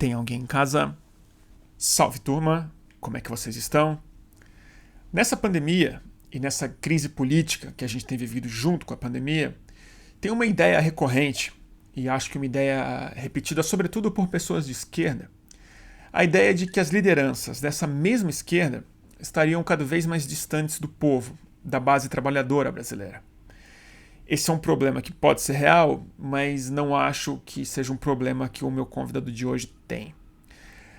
Tem alguém em casa? Salve turma, como é que vocês estão? Nessa pandemia e nessa crise política que a gente tem vivido junto com a pandemia, tem uma ideia recorrente, e acho que uma ideia repetida sobretudo por pessoas de esquerda, a ideia de que as lideranças dessa mesma esquerda estariam cada vez mais distantes do povo, da base trabalhadora brasileira. Esse é um problema que pode ser real, mas não acho que seja um problema que o meu convidado de hoje tem.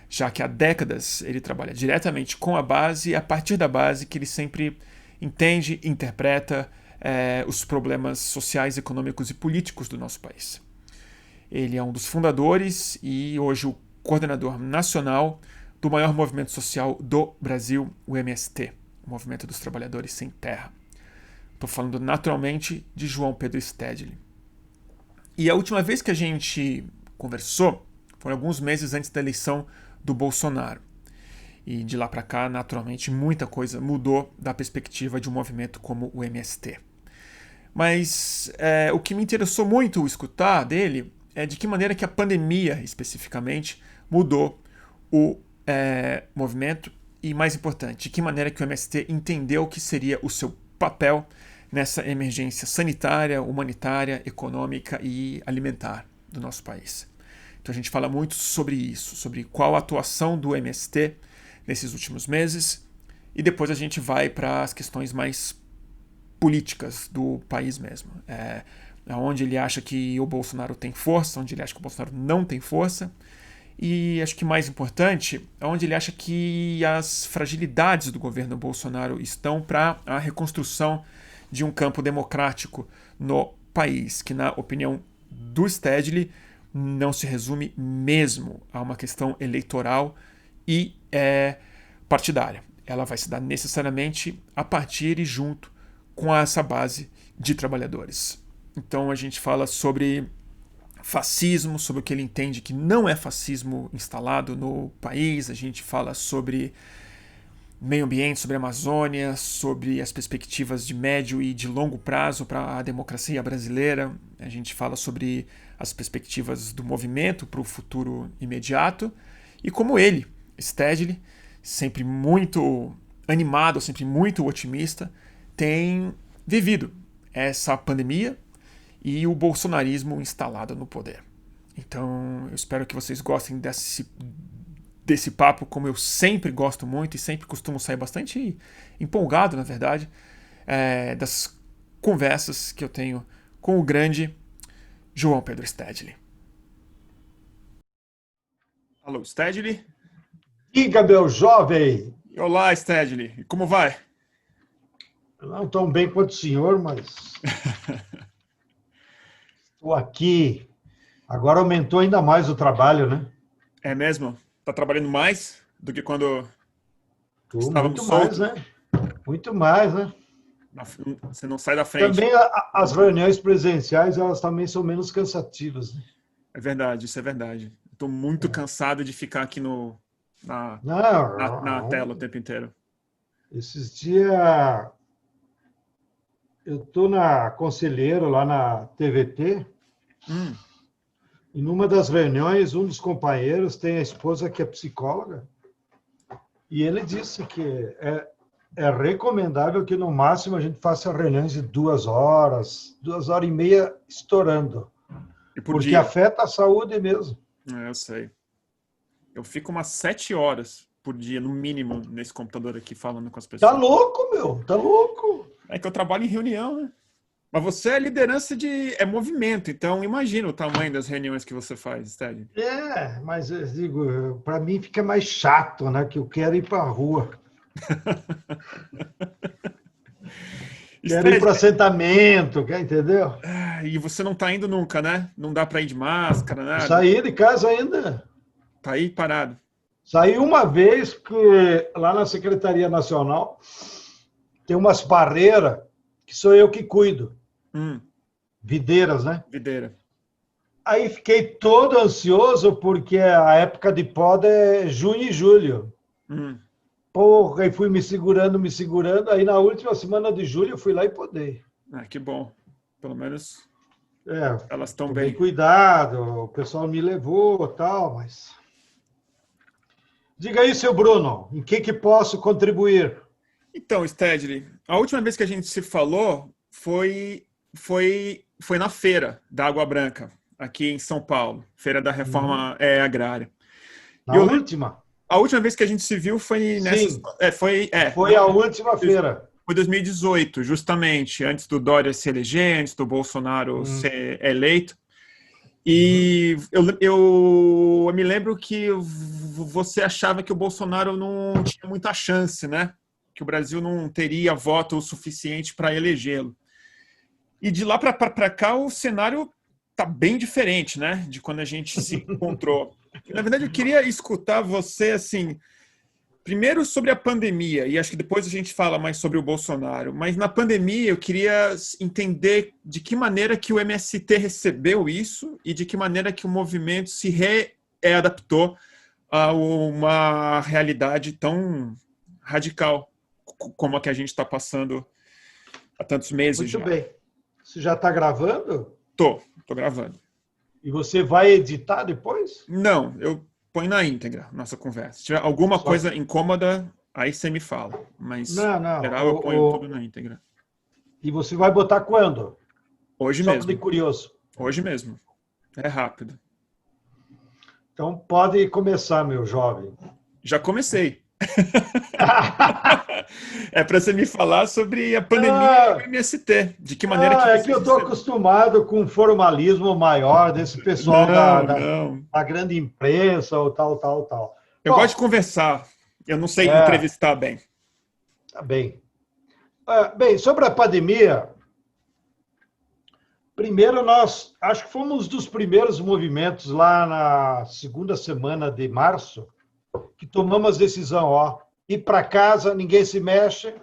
Já que há décadas ele trabalha diretamente com a base e a partir da base que ele sempre entende e interpreta os problemas sociais, econômicos e políticos do nosso país. Ele é um dos fundadores e hoje o coordenador nacional do maior movimento social do Brasil, o MST, o Movimento dos Trabalhadores Sem Terra. Estou falando naturalmente de João Pedro Stedley. E a última vez que a gente conversou foi alguns meses antes da eleição do Bolsonaro. E de lá para cá, naturalmente, muita coisa mudou da perspectiva de um movimento como o MST. Mas o que me interessou muito escutar dele é de que maneira que a pandemia, especificamente, mudou o movimento e, mais importante, de que maneira que o MST entendeu que seria o seu papel nessa emergência sanitária, humanitária, econômica e alimentar do nosso país. Então a gente fala muito sobre isso, sobre qual a atuação do MST nesses últimos meses, e depois a gente vai para as questões mais políticas do país mesmo. Onde ele acha que o Bolsonaro tem força, onde ele acha que o Bolsonaro não tem força, e acho que mais importante, onde ele acha que as fragilidades do governo Bolsonaro estão para a reconstrução de um campo democrático no país, que na opinião do Stedley não se resume mesmo a uma questão eleitoral e partidária. Ela vai se dar necessariamente a partir e junto com essa base de trabalhadores. Então a gente fala sobre fascismo, sobre o que ele entende que não é fascismo instalado no país, a gente fala sobre meio ambiente, sobre a Amazônia, sobre as perspectivas de médio e de longo prazo para a democracia brasileira. A gente fala sobre as perspectivas do movimento para o futuro imediato e como ele, Stedley, sempre muito animado, sempre muito otimista, tem vivido essa pandemia e o bolsonarismo instalado no poder. Então eu espero que vocês gostem desse papo, como eu sempre gosto muito e sempre costumo sair bastante empolgado, na verdade, das conversas que eu tenho com o grande João Pedro Stedley. Alô, Stedley? Diga, meu jovem! Olá, Stedley. Como vai? Não tão bem quanto o senhor, mas estou aqui. Agora aumentou ainda mais o trabalho, né? É mesmo? Tá trabalhando mais do que quando Estou estávamos muito mais, soltos? né? Muito mais, né? Você não sai da frente. Também as reuniões presenciais, elas também são menos cansativas, né? É verdade, isso é verdade. Estou muito cansado de ficar aqui na tela o Não, tempo inteiro. esses dias eu estou na Conselheiro, lá na TVT, Hum, e numa das reuniões, um dos companheiros tem a esposa que é psicóloga, e ele disse que é recomendável que, no máximo, a gente faça reuniões de 2 horas e meia estourando, e por porque dia? afeta a saúde mesmo. Eu sei. Eu fico umas 7 horas por dia, no mínimo, nesse computador aqui, falando com as Tá pessoas. louco, meu, tá louco. É que eu trabalho em reunião, né? Mas você é liderança é movimento, então imagina o tamanho das reuniões que você faz, Sted. Mas eu digo, para mim fica mais chato, né? Que eu quero ir para a rua, quero ir Sted, para o assentamento, quer entendeu? e você não tá indo nunca, né? Não dá pra ir de máscara, nada. Saí de casa ainda. Tá aí parado. Saí uma vez que lá na Secretaria Nacional tem umas barreiras que sou eu que cuido, Hum, videiras, né? videira. Aí fiquei todo ansioso porque a época de poda é junho e julho. Hum. Porra, aí fui me segurando, me segurando. Aí na última semana de julho eu fui lá e podei. Ah, que bom. Pelo menos É, elas estão tomei bem. cuidado, o pessoal me levou e tal, mas Diga aí, seu Bruno, em que posso contribuir? Então, Stedley, a última vez que a gente se falou foi na feira da Água Branca, aqui em São Paulo, Feira da Uhum. Reforma Agrária. E Na eu lembro, última? a última vez que a gente se viu foi nessa, Sim, não, foi a última feira. foi 2018, justamente antes do Dória se eleger, antes do Bolsonaro Uhum. ser eleito. Uhum. E eu me lembro que você achava que o Bolsonaro não tinha muita chance, né? Que o Brasil não teria voto o suficiente para elegê-lo. E de lá para cá o cenário tá bem diferente, né? De quando a gente se encontrou. Na verdade, eu queria escutar você assim, primeiro sobre a pandemia, e acho que depois a gente fala mais sobre o Bolsonaro. Mas na pandemia eu queria entender de que maneira que o MST recebeu isso e de que maneira que o movimento se readaptou a uma realidade tão radical como a que a gente está passando há tantos meses Muito já. bem. Você já está gravando? Tô gravando. E você vai editar depois? Não, eu ponho na íntegra nossa conversa. Se tiver alguma Só... coisa incômoda, aí você me fala. Mas, Não, em não. geral, eu ponho tudo na íntegra. E você vai botar quando? Hoje Só de mesmo. curioso. Hoje mesmo. É rápido. Então pode começar, meu jovem. Já comecei. É para você me falar sobre a pandemia e o Ah, MST. De que maneira que é que vocês eu estou receberam? acostumado com o formalismo maior desse pessoal Não, não. da grande imprensa ou tal, tal, tal. Eu gosto de Bom, conversar. Eu não sei é, entrevistar bem. tá bem. Bem, sobre a pandemia, primeiro nós, acho que fomos dos primeiros movimentos lá na segunda semana de março que tomamos decisão, ó, ir para casa, ninguém se mexe,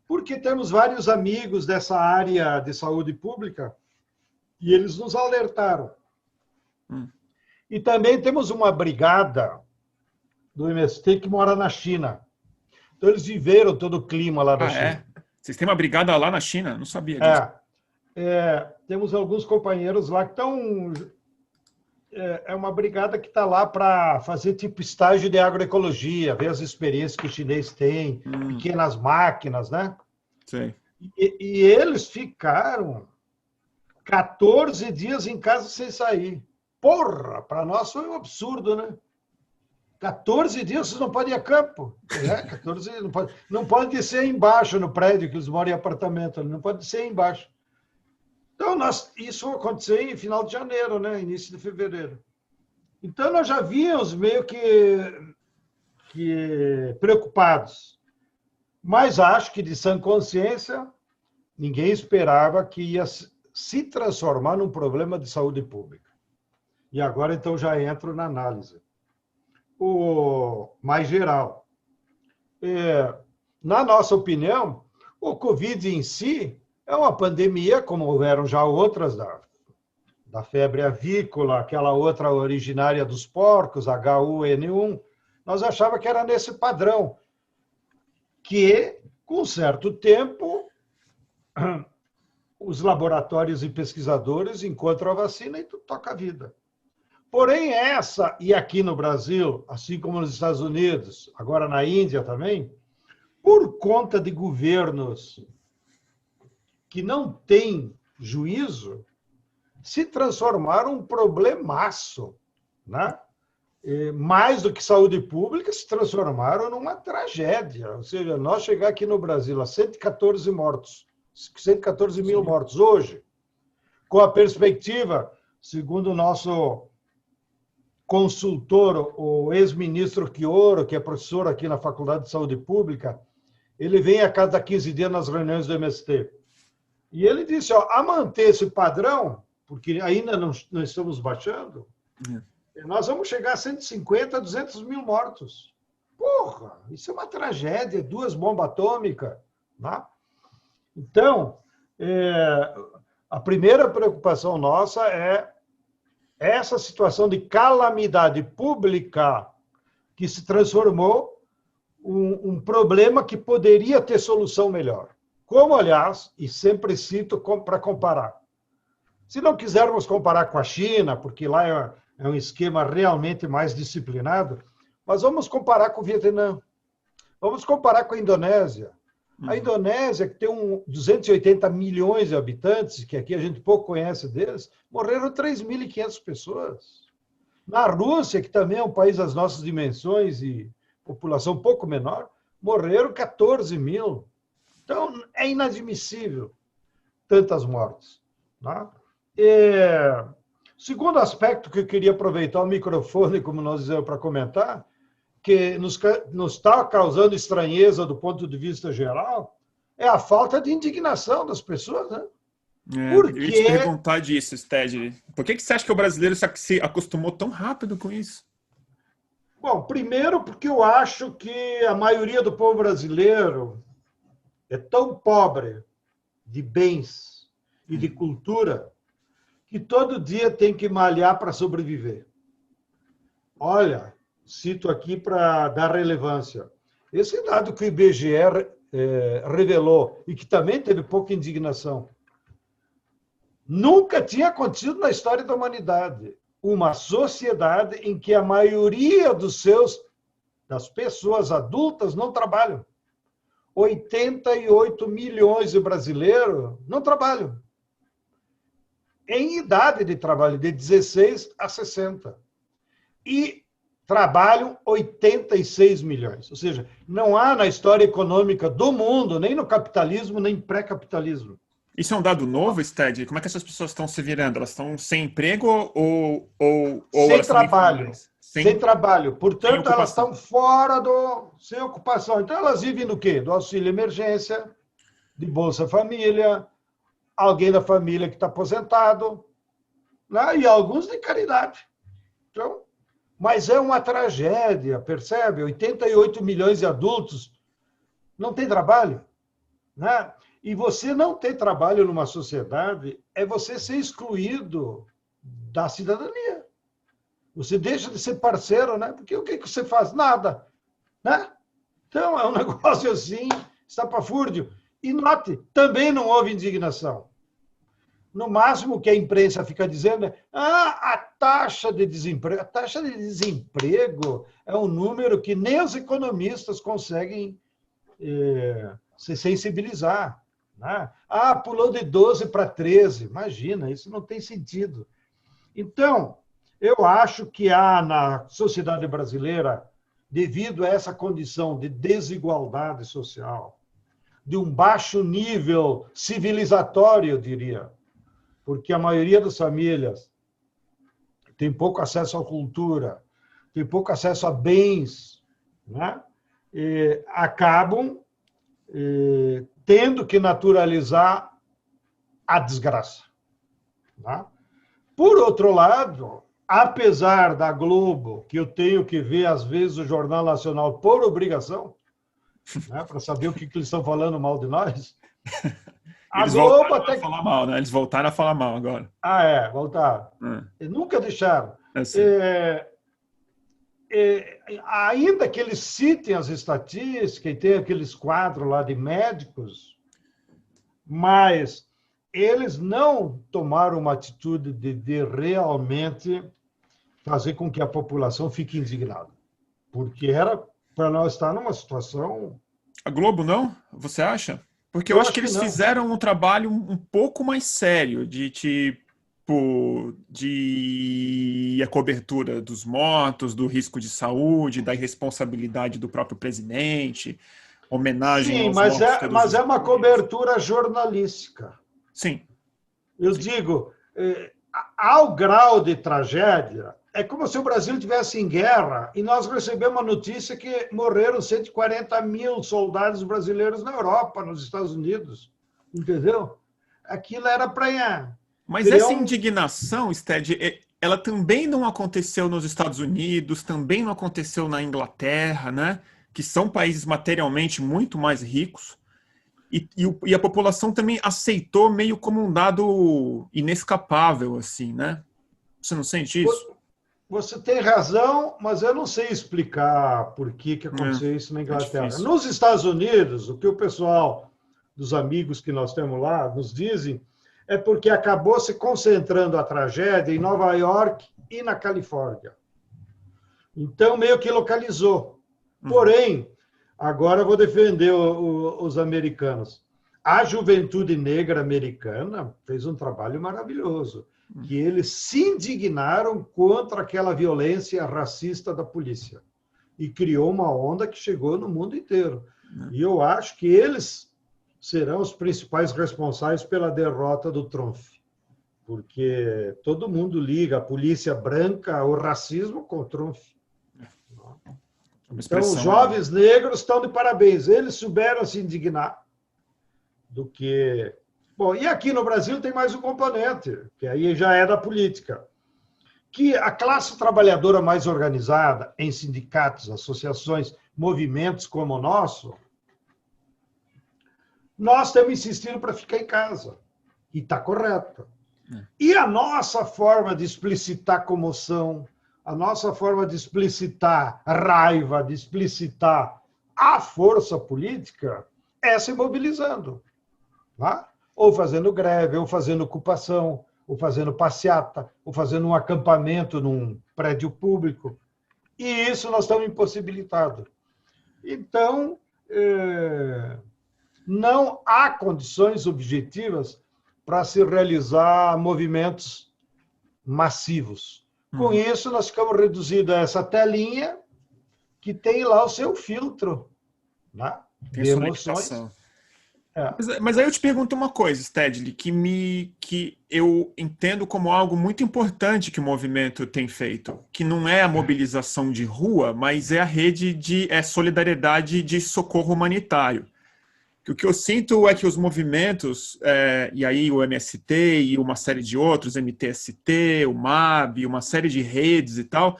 porque temos vários amigos dessa área de saúde pública e eles nos alertaram. Hum. E também temos uma brigada do MST que mora na China. Então, eles viveram todo o clima lá da Ah, China. é? Vocês têm uma brigada lá na China? Não sabia disso. É, temos alguns companheiros lá que estão. É uma brigada que está lá para fazer tipo estágio de agroecologia, ver as experiências que o chinês tem, Hum, pequenas máquinas, né? sei. E eles ficaram 14 dias em casa sem sair. Porra, para nós foi um absurdo, né? 14 dias vocês não podem ir a campo. 14 não pode descer embaixo no prédio, que eles moram em apartamento, não pode descer embaixo. Então, isso aconteceu em final de janeiro, né? Início de fevereiro. Então, nós já víamos meio que preocupados. Mas acho que, de sã consciência, ninguém esperava que ia se transformar num problema de saúde pública. E agora, então, já entro na análise. O mais geral. Na nossa opinião, o Covid em si é uma pandemia, como houveram já outras da febre avícola, aquela outra originária dos porcos, H1N1. Nós achávamos que era nesse padrão, que, com certo tempo, os laboratórios e pesquisadores encontram a vacina e toca a vida. Porém, essa, e aqui no Brasil, assim como nos Estados Unidos, agora na Índia também, por conta de governos que não têm juízo, se transformaram um problemaço, né? Mais do que saúde pública, se transformaram numa tragédia. Ou seja, nós chegar aqui no Brasil a 114 mortos, 114 mil Sim. mortos hoje, com a perspectiva, segundo o nosso consultor, o ex-ministro Chioro, que é professor aqui na Faculdade de Saúde Pública, ele vem a cada 15 dias nas reuniões do MST. E ele disse, ó, a manter esse padrão, porque ainda não estamos baixando, nós vamos chegar a 150, 200 mil mortos. Porra, isso é uma tragédia, 2 bombas atômicas. Né? Então, a primeira preocupação nossa é essa situação de calamidade pública que se transformou um problema que poderia ter solução melhor. Como, aliás, e sempre cito para comparar. Se não quisermos comparar com a China, porque lá é um esquema realmente mais disciplinado, Mas vamos comparar com o Vietnã. Vamos comparar com a Indonésia. A Indonésia, que tem 280 milhões de habitantes, que aqui a gente pouco conhece deles, morreram 3.500 pessoas. Na Rússia, que também é um país das nossas dimensões e população um pouco menor, morreram 14 mil. Então, é inadmissível tantas mortes. Né? Segundo aspecto que eu queria aproveitar o microfone, como nós dizemos, para comentar, que nos está causando estranheza do ponto de vista geral, é a falta de indignação das pessoas. Né? Eu ia te perguntar disso, Sted. Por que você acha que o brasileiro se acostumou tão rápido com isso? Bom, primeiro porque eu acho que a maioria do povo brasileiro é tão pobre de bens e de cultura que todo dia tem que malhar para sobreviver. Olha, cito aqui para dar relevância. Esse dado que o IBGE revelou e que também teve pouca indignação. Nunca tinha acontecido na história da humanidade uma sociedade em que a maioria das pessoas adultas não trabalham. 88 milhões de brasileiros não trabalham. Em idade de trabalho de 16 a 60. E trabalham 86 milhões. Ou seja, não há na história econômica do mundo, nem no capitalismo, nem pré-capitalismo. Isso é um dado novo, Sted? Como é que essas pessoas estão se virando? Elas estão sem emprego ou sem elas trabalho? Sem trabalho. Portanto, elas estão fora sem ocupação. Então, elas vivem do quê? Do auxílio emergência, de Bolsa Família, alguém da família que está aposentado, né? E alguns de caridade. Então, mas é uma tragédia, percebe? 88 milhões de adultos não têm trabalho. Né? E você não ter trabalho numa sociedade é você ser excluído da cidadania. Você deixa de ser parceiro, né? Porque o que você faz? Nada. Né? Então, é um negócio assim, estapafúrdio. E note, também não houve indignação. No máximo, o que a imprensa fica dizendo é a taxa de desemprego. A taxa de desemprego é um número que nem os economistas conseguem se sensibilizar. Né? Pulou de 12 para 13. Imagina, isso não tem sentido. Então, eu acho que há na sociedade brasileira, devido a essa condição de desigualdade social, de um baixo nível civilizatório, eu diria, porque a maioria das famílias tem pouco acesso à cultura, tem pouco acesso a bens, né? Acabam tendo que naturalizar a desgraça. Né? Por outro lado, apesar da Globo, que eu tenho que ver, às vezes, o Jornal Nacional por obrigação, né, para saber o que eles estão falando mal de nós, Eles voltaram a falar mal, né? Eles voltaram a falar mal agora. Voltaram. Nunca deixaram. Ainda que eles citem as estatísticas e tem aqueles quadros lá de médicos, mas eles não tomaram uma atitude de realmente fazer com que a população fique indignada. Porque era para nós estar numa situação... A Globo não? Você acha? Porque eu acho que eles fizeram um trabalho um pouco mais sério de a cobertura dos mortos, do risco de saúde, da irresponsabilidade do próprio presidente, homenagem aos mortos. Sim, mas é uma cobertura jornalística. Sim. Eu digo, ao grau de tragédia, é como se o Brasil estivesse em guerra e nós recebemos a notícia que morreram 140 mil soldados brasileiros na Europa, nos Estados Unidos. Entendeu? Aquilo era para... Mas essa indignação, Sted, ela também não aconteceu nos Estados Unidos, também não aconteceu na Inglaterra, né? Que são países materialmente muito mais ricos. E a população também aceitou meio como um dado inescapável, assim, né? Você não sente isso? Você tem razão, mas eu não sei explicar por que aconteceu isso na Inglaterra. Nos Estados Unidos, o que o pessoal dos amigos que nós temos lá nos dizem é porque acabou se concentrando a tragédia em Nova York e na Califórnia. Então, meio que localizou. Porém, agora eu vou defender os americanos. A juventude negra americana fez um trabalho maravilhoso, que eles se indignaram contra aquela violência racista da polícia. E criou uma onda que chegou no mundo inteiro. E eu acho que eles serão os principais responsáveis pela derrota do Trump. Porque todo mundo liga a polícia branca ao racismo com o Trump. Então, os jovens negros estão de parabéns. Eles souberam se indignar do que... Bom, e aqui no Brasil tem mais um componente, que aí já é da política, que a classe trabalhadora mais organizada em sindicatos, associações, movimentos como o nosso, nós estamos insistindo para ficar em casa. E está correto. E a nossa forma de explicitar comoção, a nossa forma de explicitar raiva, de explicitar a força política, é se mobilizando. Tá? Ou fazendo greve, ou fazendo ocupação, ou fazendo passeata, ou fazendo um acampamento num prédio público. E isso nós estamos impossibilitados. Então, não há condições objetivas para se realizar movimentos massivos. Com isso, nós ficamos reduzidos a essa telinha que tem lá o seu filtro, né, de emoções. Mas aí eu te pergunto uma coisa, Stedley, que eu entendo como algo muito importante que o movimento tem feito, que não é a mobilização de rua, mas é a rede de solidariedade de socorro humanitário. O que eu sinto é que os movimentos, e aí o MST e uma série de outros, MTST, o MAB, uma série de redes e tal,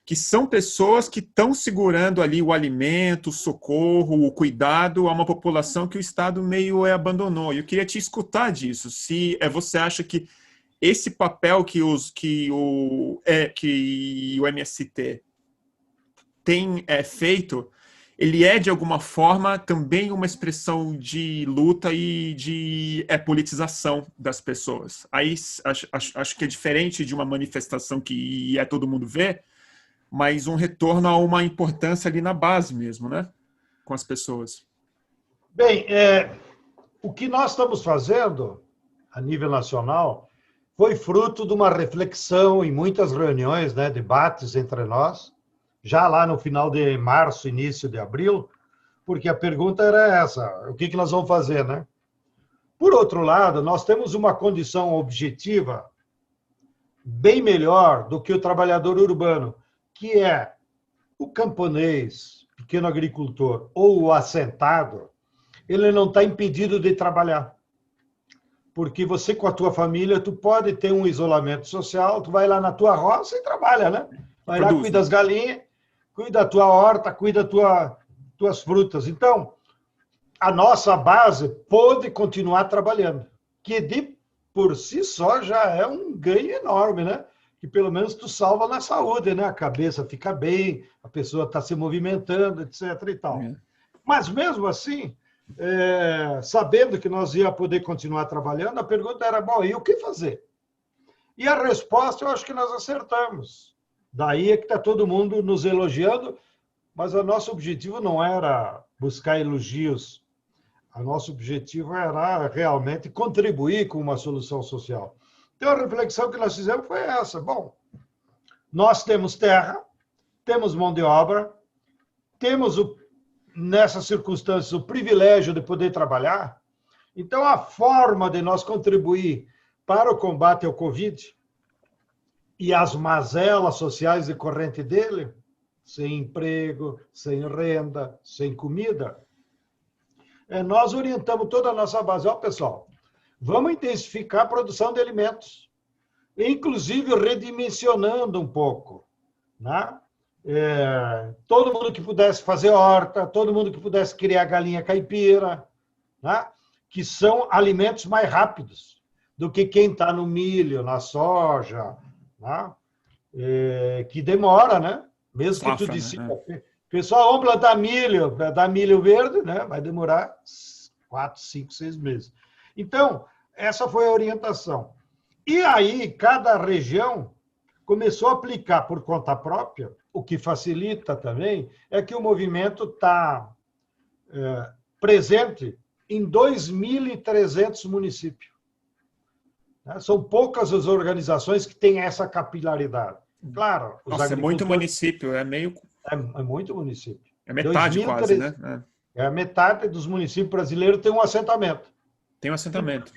que são pessoas que estão segurando ali o alimento, o socorro, o cuidado a uma população que o Estado meio abandonou. E eu queria te escutar disso, se você acha que esse papel que o MST tem feito, ele é, de alguma forma, também uma expressão de luta e de politização das pessoas. Aí acho que é diferente de uma manifestação que todo mundo vê, mas um retorno a uma importância ali na base mesmo, né? Com as pessoas. Bem, o que nós estamos fazendo, a nível nacional, foi fruto de uma reflexão em muitas reuniões, né, debates entre nós, já lá no final de março, início de abril, porque a pergunta era essa, o que nós vamos fazer, né? Por outro lado, nós temos uma condição objetiva bem melhor do que o trabalhador urbano, que é o camponês, pequeno agricultor ou o assentado, ele não está impedido de trabalhar. Porque você, com a tua família, tu pode ter um isolamento social, tu vai lá na tua roça e trabalha, né? Vai lá, cuida das galinhas, cuida da tua horta, cuida das tuas frutas. Então, a nossa base pode continuar trabalhando, que por si só já é um ganho enorme, né? Que pelo menos tu salva na saúde, né? A cabeça fica bem, a pessoa está se movimentando, etc. e tal. Mas mesmo assim, sabendo que nós ia poder continuar trabalhando, a pergunta era, bom, e o que fazer? E a resposta eu acho que nós acertamos. Daí é que está todo mundo nos elogiando, mas o nosso objetivo não era buscar elogios. O nosso objetivo era realmente contribuir com uma solução social. Então, a reflexão que nós fizemos foi essa. Bom, nós temos terra, temos mão de obra, temos, nessas circunstâncias, o privilégio de poder trabalhar. Então, a forma de nós contribuir para o combate ao Covid e as mazelas sociais decorrentes dele, sem emprego, sem renda, sem comida, nós orientamos toda a nossa base. Ó, pessoal, vamos intensificar a produção de alimentos, inclusive redimensionando um pouco, né? Todo mundo que pudesse fazer horta, todo mundo que pudesse criar galinha caipira, né? Que são alimentos mais rápidos do que quem está no milho, na soja, né? Que demora, né? Mesmo que tu disse, pessoal, vamos plantar milho, dar milho verde, né? Vai demorar 4, 5, 6 meses. Então, essa foi a orientação. E aí, cada região começou a aplicar por conta própria o que facilita também é que o movimento está presente em 2.300 municípios. São poucas as organizações que têm essa capilaridade. Claro, os Nossa, é muito agricultores... município, é meio... É muito município. É metade quase, né? É a metade dos municípios brasileiros tem um assentamento. Tem um assentamento.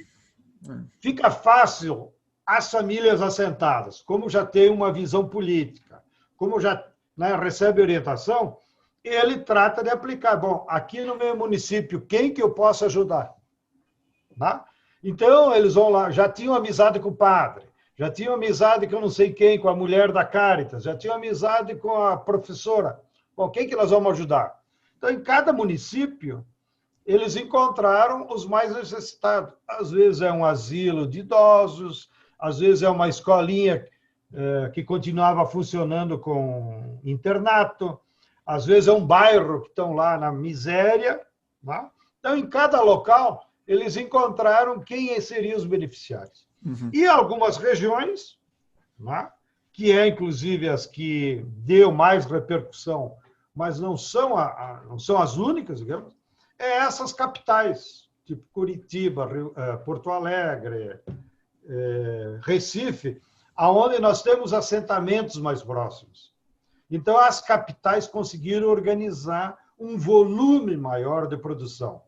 Fica fácil as famílias assentadas, como já tem uma visão política, como já recebe orientação, ele trata de aplicar. Bom, aqui no meu município, quem que eu posso ajudar? Tá? Então, eles vão lá, já tinham amizade com o padre, já tinham amizade com não sei quem, com a mulher da Caritas, já tinham amizade com a professora. Bom, quem que nós vamos ajudar? Então, em cada município, eles encontraram os mais necessitados. Às vezes é um asilo de idosos, às vezes é uma escolinha que continuava funcionando com internato, às vezes é um bairro que estão lá na miséria. Tá? Então, em cada local, eles encontraram quem seriam os beneficiários. Uhum. E algumas regiões, tá? Que é inclusive as que deu mais repercussão, mas não são as únicas, digamos, essas capitais, tipo Curitiba, Porto Alegre, Recife, aonde nós temos assentamentos mais próximos. Então, as capitais conseguiram organizar um volume maior de produção.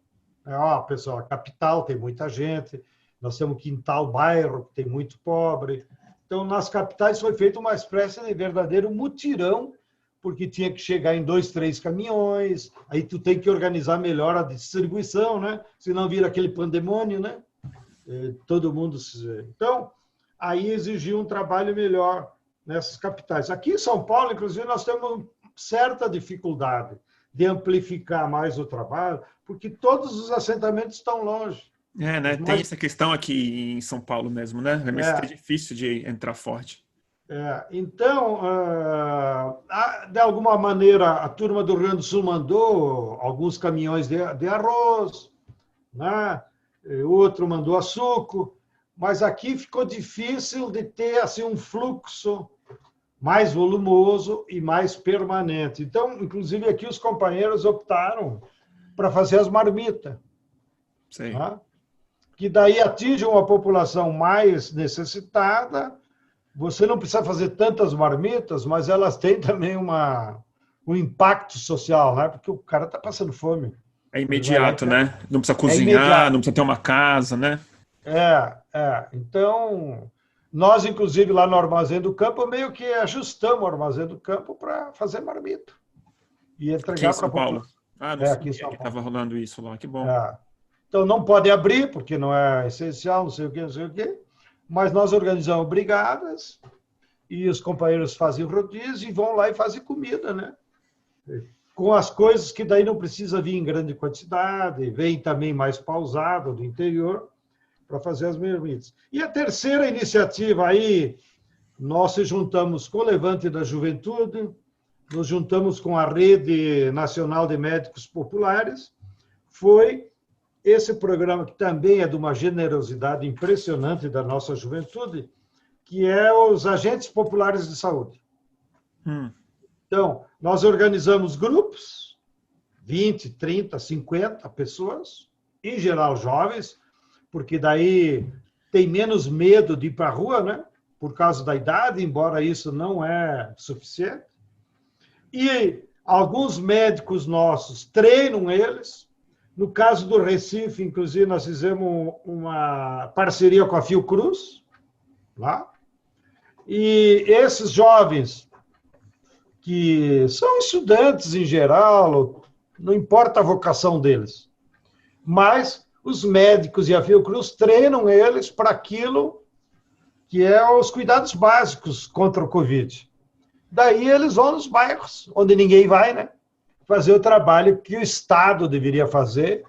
Pessoal, a capital tem muita gente, nós temos quintal, bairro, que tem muito pobre. Então, nas capitais foi feita uma espécie de verdadeiro mutirão, porque tinha que chegar em 2, 3 caminhões, aí tu tem que organizar melhor a distribuição, né? Senão vira aquele pandemônio, né? Todo mundo... Então, aí exigiu um trabalho melhor nessas capitais. Aqui em São Paulo, inclusive, nós temos certa dificuldade de amplificar mais o trabalho, porque todos os assentamentos estão longe. Né? Tem essa questão aqui em São Paulo mesmo, né? É difícil de entrar forte. Então, de alguma maneira, a turma do Rio Grande do Sul mandou alguns caminhões de arroz, né? O outro mandou açúcar, mas aqui ficou difícil de ter assim, um fluxo mais volumoso e mais permanente. Então, inclusive, aqui os companheiros optaram para fazer as marmitas. Sim. Tá? Que daí atingem uma população mais necessitada. Você não precisa fazer tantas marmitas, mas elas têm também um impacto social, né? Porque o cara está passando fome. É imediato, né? Não precisa cozinhar, não precisa ter uma casa, né? Então, nós, inclusive, lá no Armazém do Campo, meio que ajustamos o Armazém do Campo para fazer marmita. E entregar para a população. Não sabia que estava rolando isso lá, que bom. Então, não pode abrir, porque não é essencial, não sei o quê. Mas nós organizamos brigadas e os companheiros fazem rodízio e vão lá e fazem comida, né? Com as coisas que daí não precisa vir em grande quantidade, vem também mais pausado do interior para fazer as marmitas. E a terceira iniciativa aí, nós se juntamos com o Levante da Juventude, nos juntamos com a Rede Nacional de Médicos Populares, foi esse programa que também é de uma generosidade impressionante da nossa juventude, que é os Agentes Populares de Saúde. Então, nós organizamos grupos, 20, 30, 50 pessoas, em geral jovens, porque daí tem menos medo de ir para a rua, né? Por causa da idade, embora isso não é suficiente. E alguns médicos nossos treinam eles. No caso do Recife, inclusive, nós fizemos uma parceria com a Fiocruz, lá. E esses jovens, que são estudantes em geral, não importa a vocação deles, mas os médicos e a Fiocruz treinam eles para aquilo que é os cuidados básicos contra o Covid. Daí eles vão nos bairros, onde ninguém vai, né? Fazer o trabalho que o Estado deveria fazer,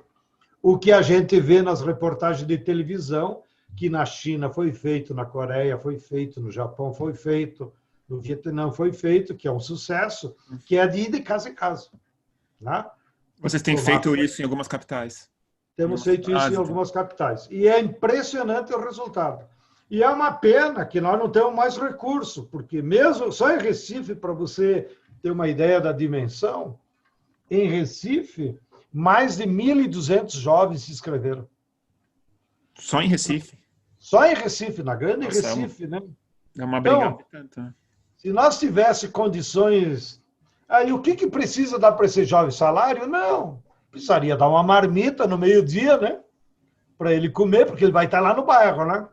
o que a gente vê nas reportagens de televisão, que na China foi feito, na Coreia foi feito, no Japão foi feito, no Vietnã foi feito, que é um sucesso, que é de ir de casa em casa. Né? Vocês têm feito isso em algumas capitais? Temos feito isso em algumas capitais. E é impressionante o resultado. E é uma pena que nós não temos mais recurso, porque mesmo só em Recife, para você ter uma ideia da dimensão, em Recife, mais de 1.200 jovens se inscreveram. Só em Recife? Só em Recife, na grande Nossa, Recife, né? é uma Então, brigada tanto, né? se nós tivéssemos condições... Aí, o que precisa dar para esse jovem? Salário? Não. Precisaria dar uma marmita no meio-dia, né? Para ele comer, porque ele vai estar lá no bairro, né?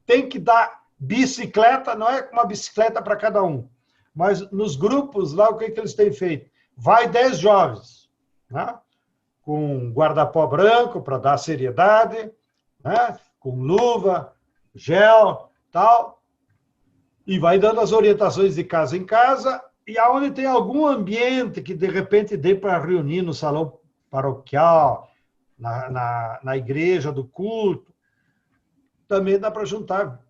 Tem que dar bicicleta, não é uma bicicleta para cada um, mas nos grupos lá, o que eles têm feito? Vai 10 jovens, né? Com guarda-pó branco para dar seriedade, né? Com luva, gel, tal, e vai dando as orientações de casa em casa, e aonde tem algum ambiente que de repente dê para reunir no salão paroquial, na igreja do culto, também dá para juntar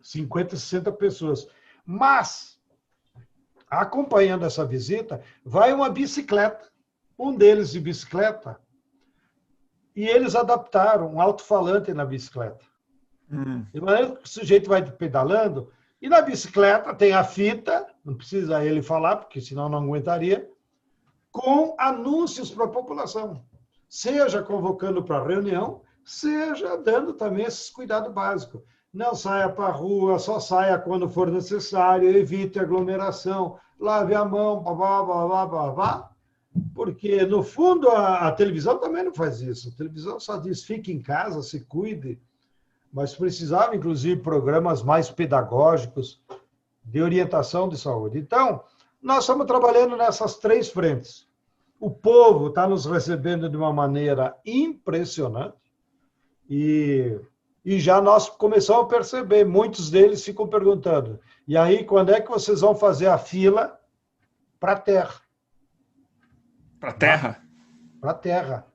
50, 60 pessoas. Mas, acompanhando essa visita, vai uma bicicleta, um deles de bicicleta, e eles adaptaram um alto-falante na bicicleta. De maneira que o sujeito vai pedalando, e na bicicleta tem a fita, não precisa ele falar, porque senão não aguentaria, com anúncios para a população. Seja convocando para reunião, seja dando também esses cuidados básicos. Não saia para a rua, só saia quando for necessário, evite aglomeração, lave a mão, blá, blá, blá, blá, blá, porque, no fundo, a televisão também não faz isso. A televisão só diz, fique em casa, se cuide, mas precisava, inclusive, programas mais pedagógicos de orientação de saúde. Então, nós estamos trabalhando nessas 3 frentes. O povo está nos recebendo de uma maneira impressionante e já nós começamos a perceber, muitos deles ficam perguntando, e aí, quando é que vocês vão fazer a fila para a Terra? Para a Terra? Para a Terra.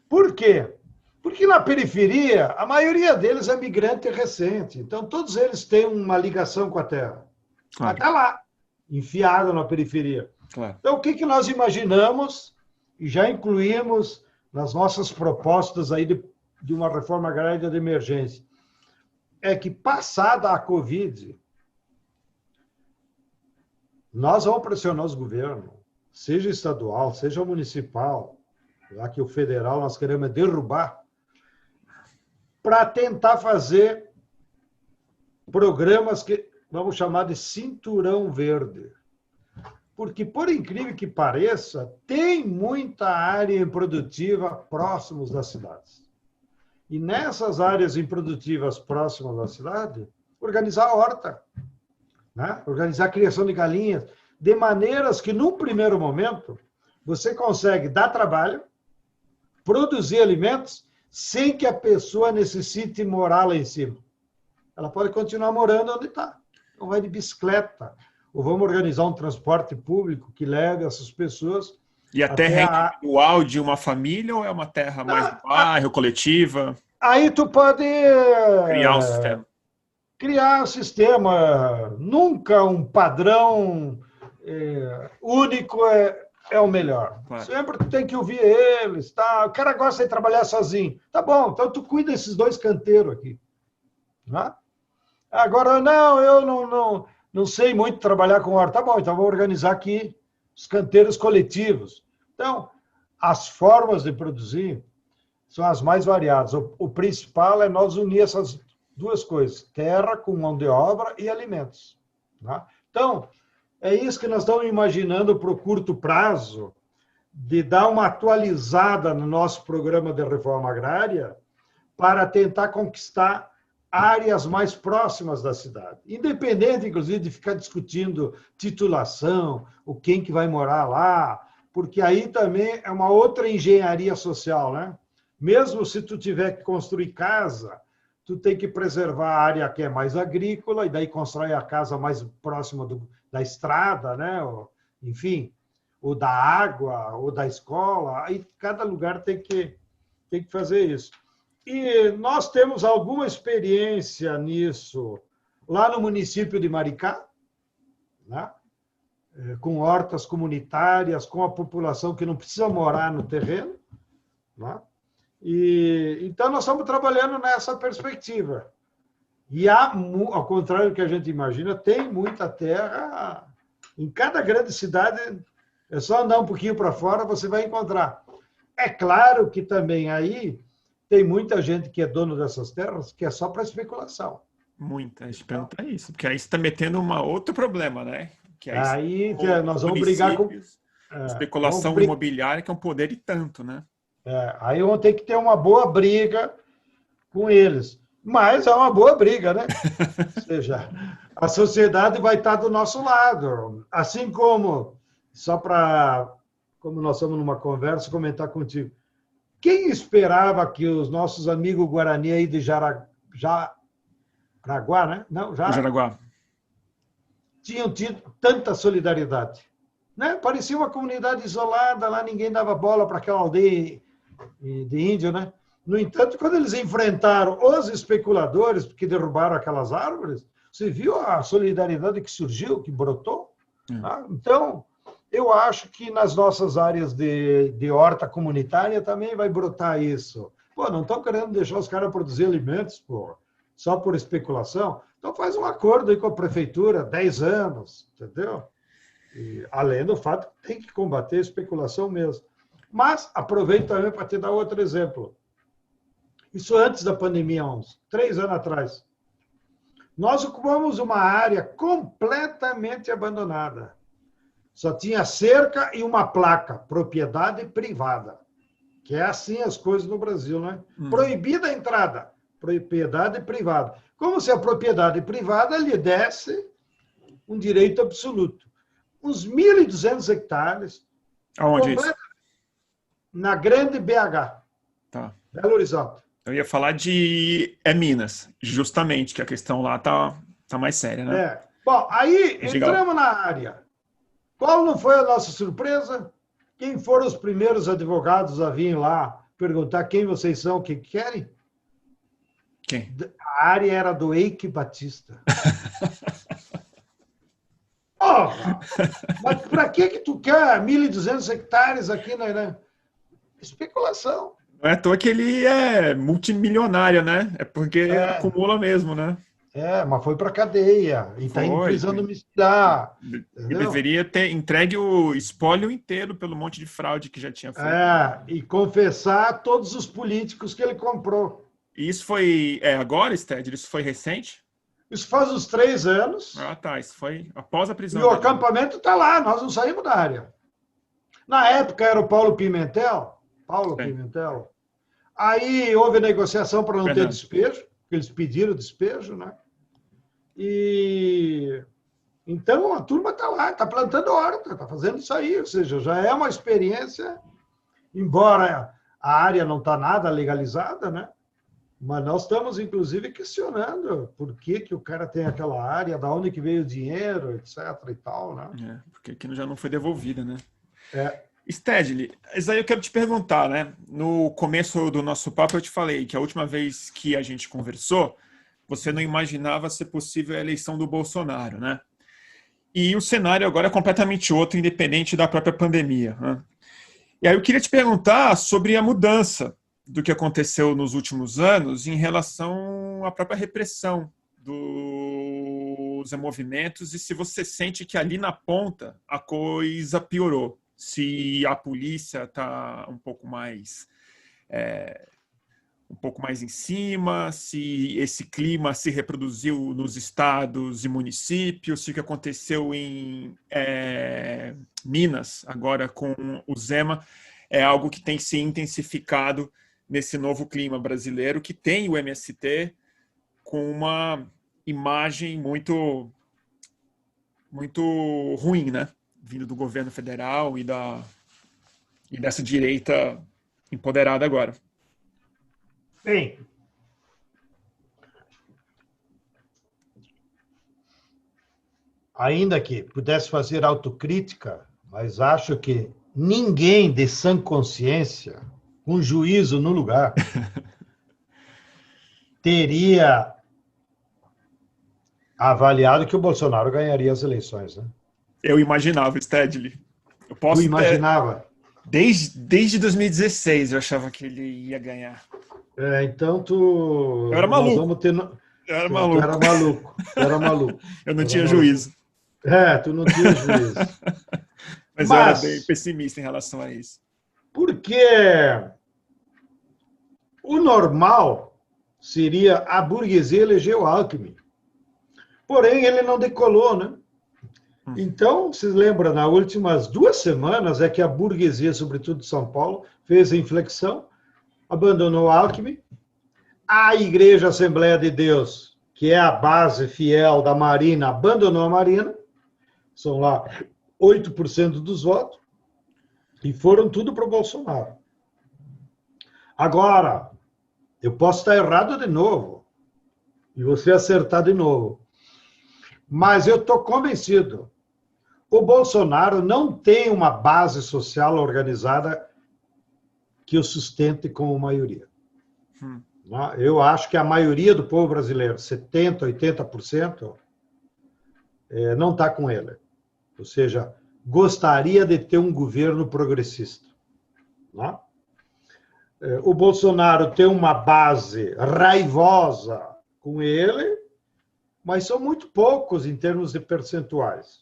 Por quê? Porque na periferia, a maioria deles é migrante recente, então todos eles têm uma ligação com a Terra. Claro. Está lá, enfiado na periferia. Claro. Então, o que nós imaginamos, e já incluímos nas nossas propostas aí de uma reforma agrária de emergência, é que, passada a Covid, nós vamos pressionar os governos, seja estadual, seja municipal, já que o federal nós queremos derrubar, para tentar fazer programas que vamos chamar de cinturão verde. Porque, por incrível que pareça, tem muita área improdutiva próximos das cidades. E nessas áreas improdutivas próximas da cidade, organizar a horta, né? Organizar a criação de galinhas, de maneiras que, num primeiro momento, você consegue dar trabalho, produzir alimentos, sem que a pessoa necessite morar lá em cima. Ela pode continuar morando onde está. Então, vai de bicicleta, ou vamos organizar um transporte público que leve essas pessoas. E a terra é individual de uma família ou é uma terra mais do bairro, coletiva? Aí tu pode criar um sistema. Criar um sistema. Nunca um padrão único é o melhor. Claro. Sempre tu tem que ouvir eles. Tá? O cara gosta de trabalhar sozinho. Tá bom, então tu cuida desses 2 canteiros aqui. Né? Agora, eu não sei muito trabalhar com horta. Tá bom, então vou organizar aqui os canteiros coletivos. Então, as formas de produzir são as mais variadas. O principal é nós unir essas 2 coisas, terra com mão de obra e alimentos. Né? Então, é isso que nós estamos imaginando para o curto prazo, de dar uma atualizada no nosso programa de reforma agrária para tentar conquistar áreas mais próximas da cidade. Independente, inclusive, de ficar discutindo titulação, quem que vai morar lá, porque aí também é uma outra engenharia social, né? Mesmo se tu tiver que construir casa, tu tem que preservar a área que é mais agrícola, e daí constrói a casa mais próxima da estrada, né? Enfim, ou da água, ou da escola. Aí cada lugar tem que fazer isso. E nós temos alguma experiência nisso lá no município de Maricá, né? Com hortas comunitárias, com a população que não precisa morar no terreno. Né? Então, nós estamos trabalhando nessa perspectiva. E, ao contrário do que a gente imagina, tem muita terra Em cada grande cidade, é só andar um pouquinho para fora, você vai encontrar. É claro que também aí tem muita gente que é dono dessas terras que é só para especulação. Muita. A gente pergunta isso, porque aí você está metendo um outro problema, né? Que aí Aí os nós vamos brigar com. municípios, Vamos, especulação imobiliária, que é um poder e tanto, né? aí vamos ter que ter uma boa briga com eles. Mas é uma boa briga, né? Ou seja, a sociedade vai estar do nosso lado. Assim como, só para, como nós estamos numa conversa, comentar contigo. Quem esperava que os nossos amigos Guarani aí de Jaraguá, né? Não, O já Jaraguá. tinham tido tanta solidariedade. Né? Parecia uma comunidade isolada, lá ninguém dava bola para aquela aldeia de índio, né? No entanto, quando eles enfrentaram os especuladores que derrubaram aquelas árvores, você viu a solidariedade que surgiu, que brotou? Tá? Então, eu acho que nas nossas áreas de horta comunitária também vai brotar isso. Pô, não estão querendo deixar os caras produzir alimentos, pô, só por especulação. Então faz um acordo aí com a prefeitura, 10 anos, entendeu? E, além do fato que tem que combater a especulação mesmo. Mas aproveito também para te dar outro exemplo. Isso antes da pandemia, uns 3 anos atrás. Nós ocupamos uma área completamente abandonada. Só tinha cerca e uma placa, propriedade privada. Que é assim as coisas no Brasil, né? Proibida a entrada, propriedade privada. Como se a propriedade privada lhe desse um direito absoluto. Uns 1.200 hectares. Aonde isso? Na grande BH, Tá. Belo Horizonte. Eu ia falar de Minas, justamente, que a questão lá tá mais séria, né? Bom, aí Diga lá. entramos na área. Qual não foi a nossa surpresa? Quem foram os primeiros advogados a vir lá perguntar quem vocês são, o que querem? Quem? A área era do Eike Batista. Porra! Mas para que tu quer 1.200 hectares aqui, né? Especulação. Não é à toa que ele é multimilionário, né? É porque acumula mesmo, né? Mas foi para cadeia e está precisando homicida. Deveria ter entregue o espólio inteiro pelo monte de fraude que já tinha feito. E confessar todos os políticos que ele comprou. E isso foi agora, Sted? Isso foi recente? Isso faz uns 3 anos. Ah, tá. Isso foi após a prisão. E o acampamento está lá, nós não saímos da área. Na época era o Paulo Pimentel. Aí houve negociação para não ter despejo, porque eles pediram despejo, né? E então a turma está lá, está plantando horta, está fazendo isso aí, ou seja, já é uma experiência, embora a área não está nada legalizada, né? Mas nós estamos, inclusive, questionando por que o cara tem aquela área, da onde que veio o dinheiro, etc. e tal, né? Porque aqui já não foi devolvida, né? Stedley, isso aí eu quero te perguntar, né? No começo do nosso papo eu te falei que a última vez que a gente conversou, você não imaginava ser possível a eleição do Bolsonaro, né? E o cenário agora é completamente outro, independente da própria pandemia, né? E aí eu queria te perguntar sobre a mudança do que aconteceu nos últimos anos em relação à própria repressão dos movimentos e se você sente que ali na ponta a coisa piorou. Se a polícia está um pouco mais em cima, se esse clima se reproduziu nos estados e municípios, se o que aconteceu em Minas, agora com o Zema, é algo que tem se intensificado nesse novo clima brasileiro, que tem o MST com uma imagem muito, muito ruim, né? Vindo do governo federal e dessa direita empoderada agora. Bem, ainda que pudesse fazer autocrítica, mas acho que ninguém de sã consciência, com juízo no lugar, teria avaliado que o Bolsonaro ganharia as eleições, né? Eu imaginava, Stedley. Tu imaginava? Desde 2016 eu achava que ele ia ganhar. Então Eu era maluco. Eu era maluco. Eu não tinha maluco. juízo. Tu não tinha juízo. Mas eu era bem Mas, pessimista em relação a isso. porque o normal seria a burguesia eleger o Alckmin. Porém, ele não decolou, né? Então, vocês lembram, nas últimas 2 semanas é que a burguesia, sobretudo de São Paulo, fez a inflexão, abandonou o Alckmin. A Igreja Assembleia de Deus, que é a base fiel da Marina, abandonou a Marina. São lá 8% dos votos. E foram tudo para o Bolsonaro. Agora, eu posso estar errado de novo. E você acertar de novo. Mas eu estou convencido. O Bolsonaro não tem uma base social organizada que o sustente como maioria. Eu acho que a maioria do povo brasileiro, 70%, 80%, não está com ele. Ou seja, gostaria de ter um governo progressista. O Bolsonaro tem uma base raivosa com ele, mas são muito poucos em termos de percentuais,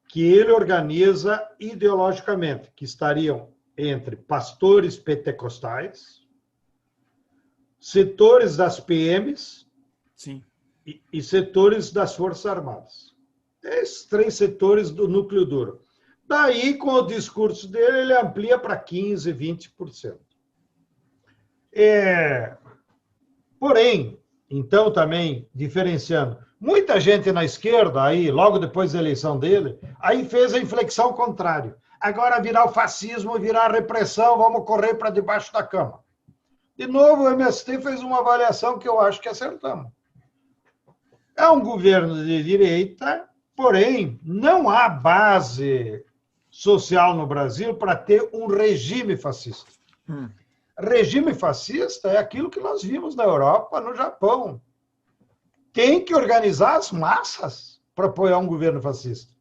que ele organiza ideologicamente, que estariam entre pastores pentecostais, setores das PMs Sim. e setores das Forças Armadas. Esses 3 setores do núcleo duro. Daí, com o discurso dele, ele amplia para 15%, 20%. Porém, então também, diferenciando, muita gente na esquerda, aí, logo depois da eleição dele, aí fez a inflexão contrária. Agora virar o fascismo, virar a repressão, vamos correr para debaixo da cama. De novo, o MST fez uma avaliação que eu acho que acertamos. É um governo de direita, porém, não há base social no Brasil para ter um regime fascista. Regime fascista é aquilo que nós vimos na Europa, no Japão. Tem que organizar as massas para apoiar um governo fascista.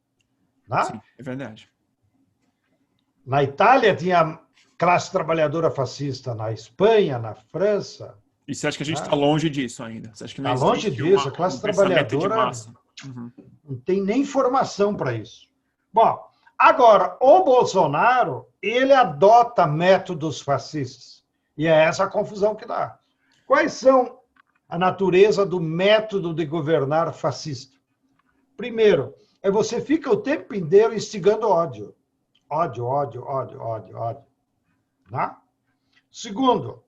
Sim, é verdade. Na Itália tinha classe trabalhadora fascista, na Espanha, na França. E você acha que a gente está longe disso ainda? Você acha que não Está longe disso. A classe trabalhadora não tem nem formação para isso. Bom, agora, o Bolsonaro, ele adota métodos fascistas. E é essa a confusão que dá. Quais são a natureza do método de governar fascista? Primeiro, você fica o tempo inteiro instigando ódio. Ódio, ódio, ódio, ódio, ódio. Segundo,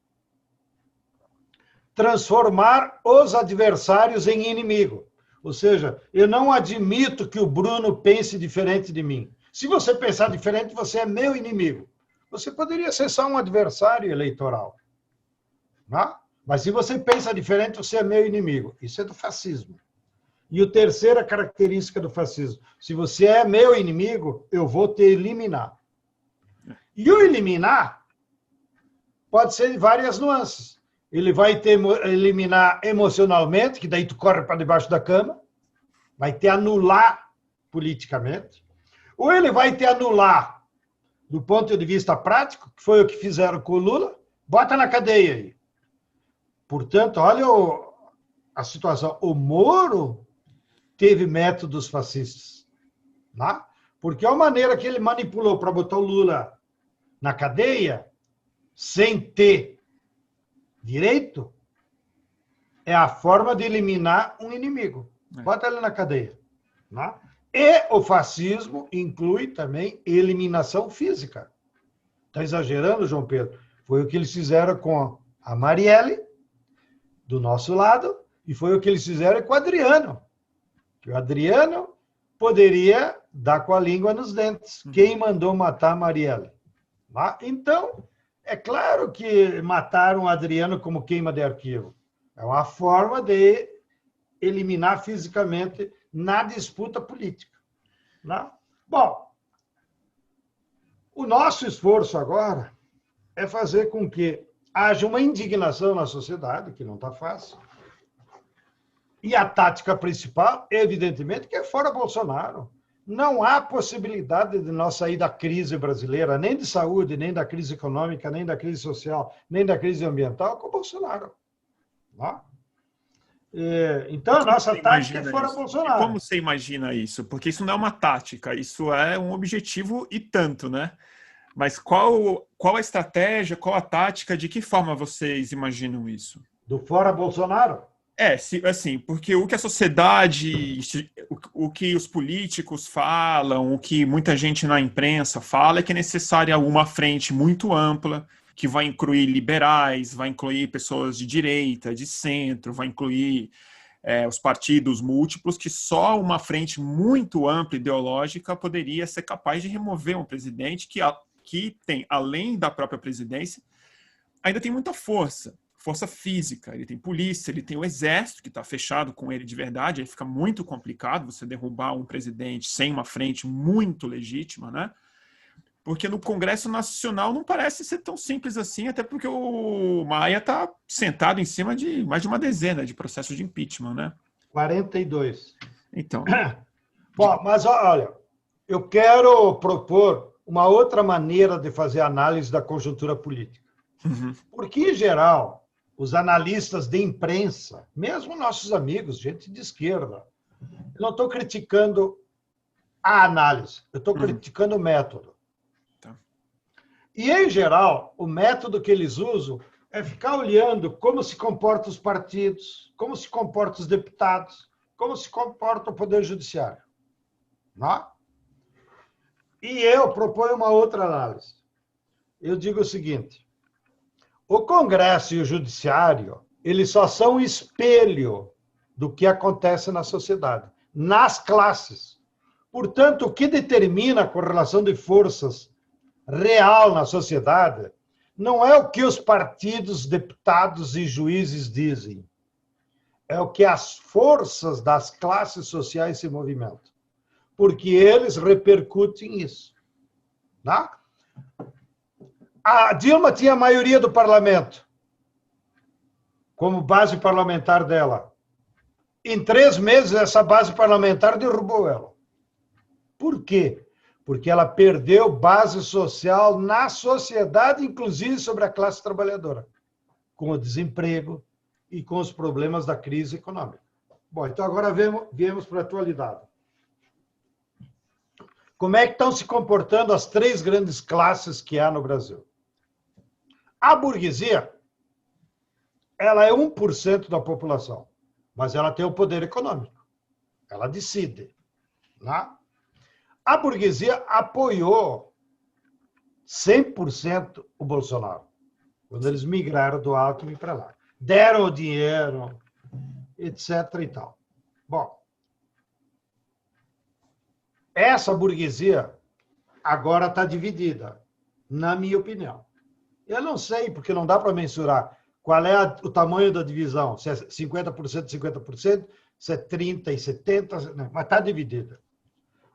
transformar os adversários em inimigo. Ou seja, eu não admito que o Bruno pense diferente de mim. Se você pensar diferente, você é meu inimigo. Você poderia ser só um adversário eleitoral. Mas se você pensa diferente, você é meu inimigo. Isso é do fascismo. E a terceira característica do fascismo: se você é meu inimigo, eu vou te eliminar. E o eliminar pode ser de várias nuances. Ele vai te eliminar emocionalmente, que daí tu corre para debaixo da cama, vai te anular politicamente, ou ele vai te anular do ponto de vista prático, que foi o que fizeram com o Lula, bota na cadeia aí. Portanto, olha a situação. O Moro teve métodos fascistas, porque a maneira que ele manipulou para botar o Lula na cadeia, sem ter direito, é a forma de eliminar um inimigo. Bota ele na cadeia. E o fascismo inclui também eliminação física. Está exagerando, João Pedro? Foi o que eles fizeram com a Marielle, do nosso lado, e foi o que eles fizeram com o Adriano. O Adriano poderia dar com a língua nos dentes. Quem mandou matar a Marielle? Então, é claro que mataram o Adriano como queima de arquivo. É uma forma de eliminar fisicamente na disputa política. Bom, o nosso esforço agora é fazer com que haja uma indignação na sociedade, que não está fácil. E a tática principal, evidentemente, que é fora Bolsonaro. Não há possibilidade de nós sair da crise brasileira, nem de saúde, nem da crise econômica, nem da crise social, nem da crise ambiental, com o Bolsonaro. Então, E a como nossa você tática é imagina fora isso? E como Bolsonaro. você imagina isso? Porque isso não é uma tática, isso é um objetivo e tanto, né? Mas qual a estratégia, qual a tática, de que forma vocês imaginam isso? Do fora Bolsonaro? Assim, porque o que a sociedade, o que os políticos falam, o que muita gente na imprensa fala é que é necessária uma frente muito ampla, que vai incluir liberais, vai incluir pessoas de direita, de centro, vai incluir os partidos múltiplos, que só uma frente muito ampla ideológica poderia ser capaz de remover um presidente que tem, além da própria presidência, ainda tem muita força física, ele tem polícia, ele tem o exército que está fechado com ele de verdade, aí fica muito complicado você derrubar um presidente sem uma frente muito legítima, né? Porque no Congresso Nacional não parece ser tão simples assim, até porque o Maia está sentado em cima de mais de uma dezena de processos de impeachment, né? 42. Então, diga. Bom, mas olha, eu quero propor uma outra maneira de fazer análise da conjuntura política. Uhum. Porque, em geral, os analistas de imprensa, mesmo nossos amigos, gente de esquerda, eu não estou criticando a análise, eu estou criticando o método. Tá. E, em geral, o método que eles usam é ficar olhando como se comportam os partidos, como se comportam os deputados, como se comporta o Poder Judiciário. Não? E eu proponho uma outra análise. Eu digo o seguinte: o Congresso e o Judiciário, eles só são espelho do que acontece na sociedade, nas classes. Portanto, o que determina a correlação de forças real na sociedade não é o que os partidos, deputados e juízes dizem, é o que as forças das classes sociais se movimentam, porque eles repercutem isso. Tá? A Dilma tinha a maioria do parlamento como base parlamentar dela. Em 3 meses, essa base parlamentar derrubou ela. Por quê? Porque ela perdeu base social na sociedade, inclusive sobre a classe trabalhadora, com o desemprego e com os problemas da crise econômica. Bom, então agora viemos para a atualidade. Como é que estão se comportando as 3 grandes classes que há no Brasil? A burguesia, ela é 1% da população, mas ela tem o poder econômico. Ela decide. Né? A burguesia apoiou 100% o Bolsonaro, quando eles migraram do Alckmin para lá. Deram o dinheiro, etc. e tal. Bom, essa burguesia agora está dividida, na minha opinião. Eu não sei, porque não dá para mensurar qual é o tamanho da divisão, se é 50%, 50%, se é 30% e 70%, mas está dividida.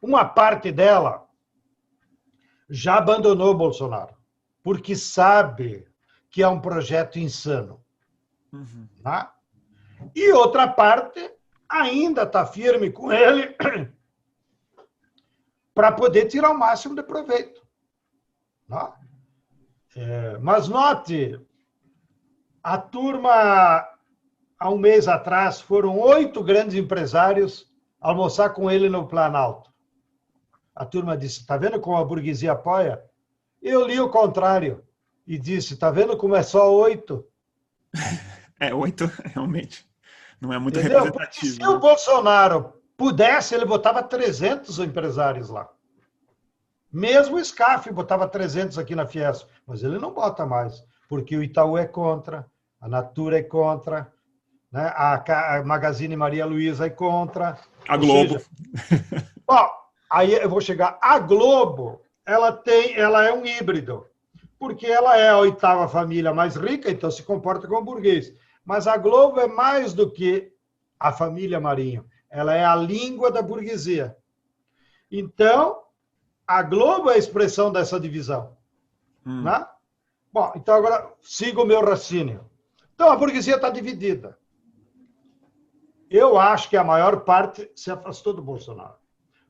Uma parte dela já abandonou o Bolsonaro, porque sabe que é um projeto insano. Uhum. Tá? E outra parte ainda está firme com ele para poder tirar o máximo de proveito. Tá? Mas note, a turma, há um mês atrás, foram 8 grandes empresários almoçar com ele no Planalto. A turma disse, está vendo como a burguesia apoia? Eu li o contrário e disse, está vendo como é só 8? 8 realmente não é muito Entendeu? representativo. Se o Bolsonaro pudesse, ele botava 300 empresários lá. Mesmo o SCAF botava 300 aqui na Fiesp, mas ele não bota mais, porque o Itaú é contra, a Natura é contra, né? A Magazine Maria Luiza é contra. A Globo. Seja, ó, aí eu vou chegar. A Globo, ela é um híbrido, porque ela é a 8ª família mais rica, então se comporta como burguês. Mas a Globo é mais do que a família Marinho. Ela é a língua da burguesia. Então, a Globo é a expressão dessa divisão. Né? Bom, então agora siga o meu raciocínio. Então, a burguesia está dividida. Eu acho que a maior parte se afastou do Bolsonaro.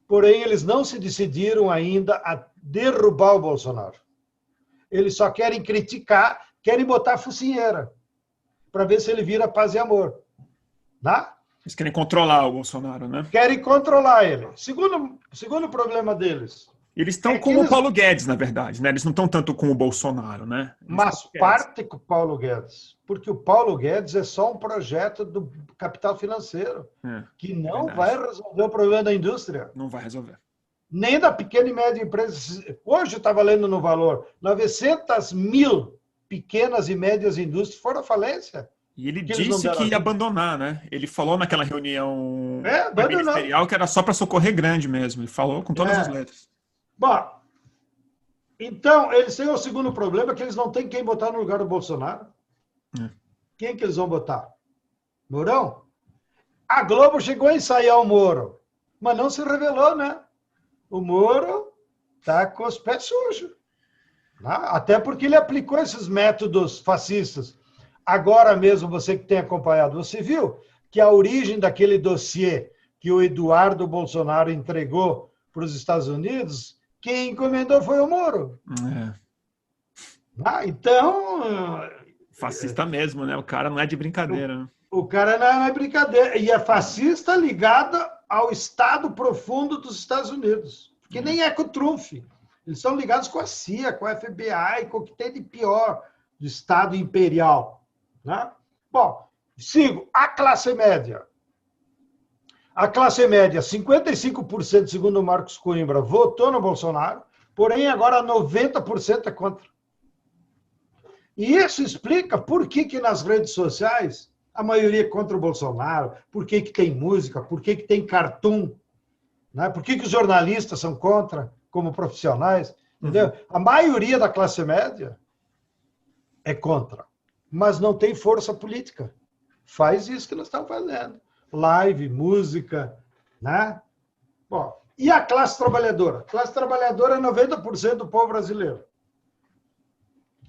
Porém, eles não se decidiram ainda a derrubar o Bolsonaro. Eles só querem criticar, querem botar a focinheira, para ver se ele vira paz e amor. Né? Eles querem controlar o Bolsonaro, né? Querem controlar ele. Segundo problema deles Eles estão é que com o eles, Paulo Guedes, na verdade, né? Eles não estão tanto com o Bolsonaro, né? Eles estão mas com o Guedes. parte com o Paulo Guedes, porque o Paulo Guedes é só um projeto do capital financeiro que É não vai verdade. resolver o problema da indústria, Não vai resolver. nem da pequena e média empresa. Hoje eu estava lendo no Valor, 900 mil pequenas e médias indústrias foram à falência, E ele porque eles não disse deram que ia ajuda. abandonar, né? Ele falou naquela reunião Abandonou. ministerial que era só para socorrer grande mesmo. Ele falou com todas as letras. Bom, então, eles têm o segundo problema, que eles não têm quem botar no lugar do Bolsonaro. É. Quem que eles vão botar? Mourão? A Globo chegou a ensaiar o Moro, mas não se revelou, né? O Moro está com os pés sujos. Né? Até porque ele aplicou esses métodos fascistas. Agora mesmo, você que tem acompanhado, você viu que a origem daquele dossiê que o Eduardo Bolsonaro entregou para os Estados Unidos, quem encomendou foi o Moro. É. Então, Fascista mesmo, né? O cara não é de brincadeira. Né? o cara não é brincadeira. E é fascista ligada ao Estado profundo dos Estados Unidos. Que nem é com o Trump. Eles são ligados com a CIA, com a FBI, com o que tem de pior do Estado imperial. Né? Bom, sigo. A classe média. A classe média, 55%, segundo o Marcos Coimbra, votou no Bolsonaro, porém agora 90% é contra. E isso explica por que nas redes sociais a maioria é contra o Bolsonaro, por que tem música, por que tem cartoon, né? Por que os jornalistas são contra, como profissionais, entendeu? A maioria da classe média é contra, mas não tem força política. Faz isso que nós estamos fazendo. Live, música, né? Bom, e a classe trabalhadora? A classe trabalhadora é 90% do povo brasileiro.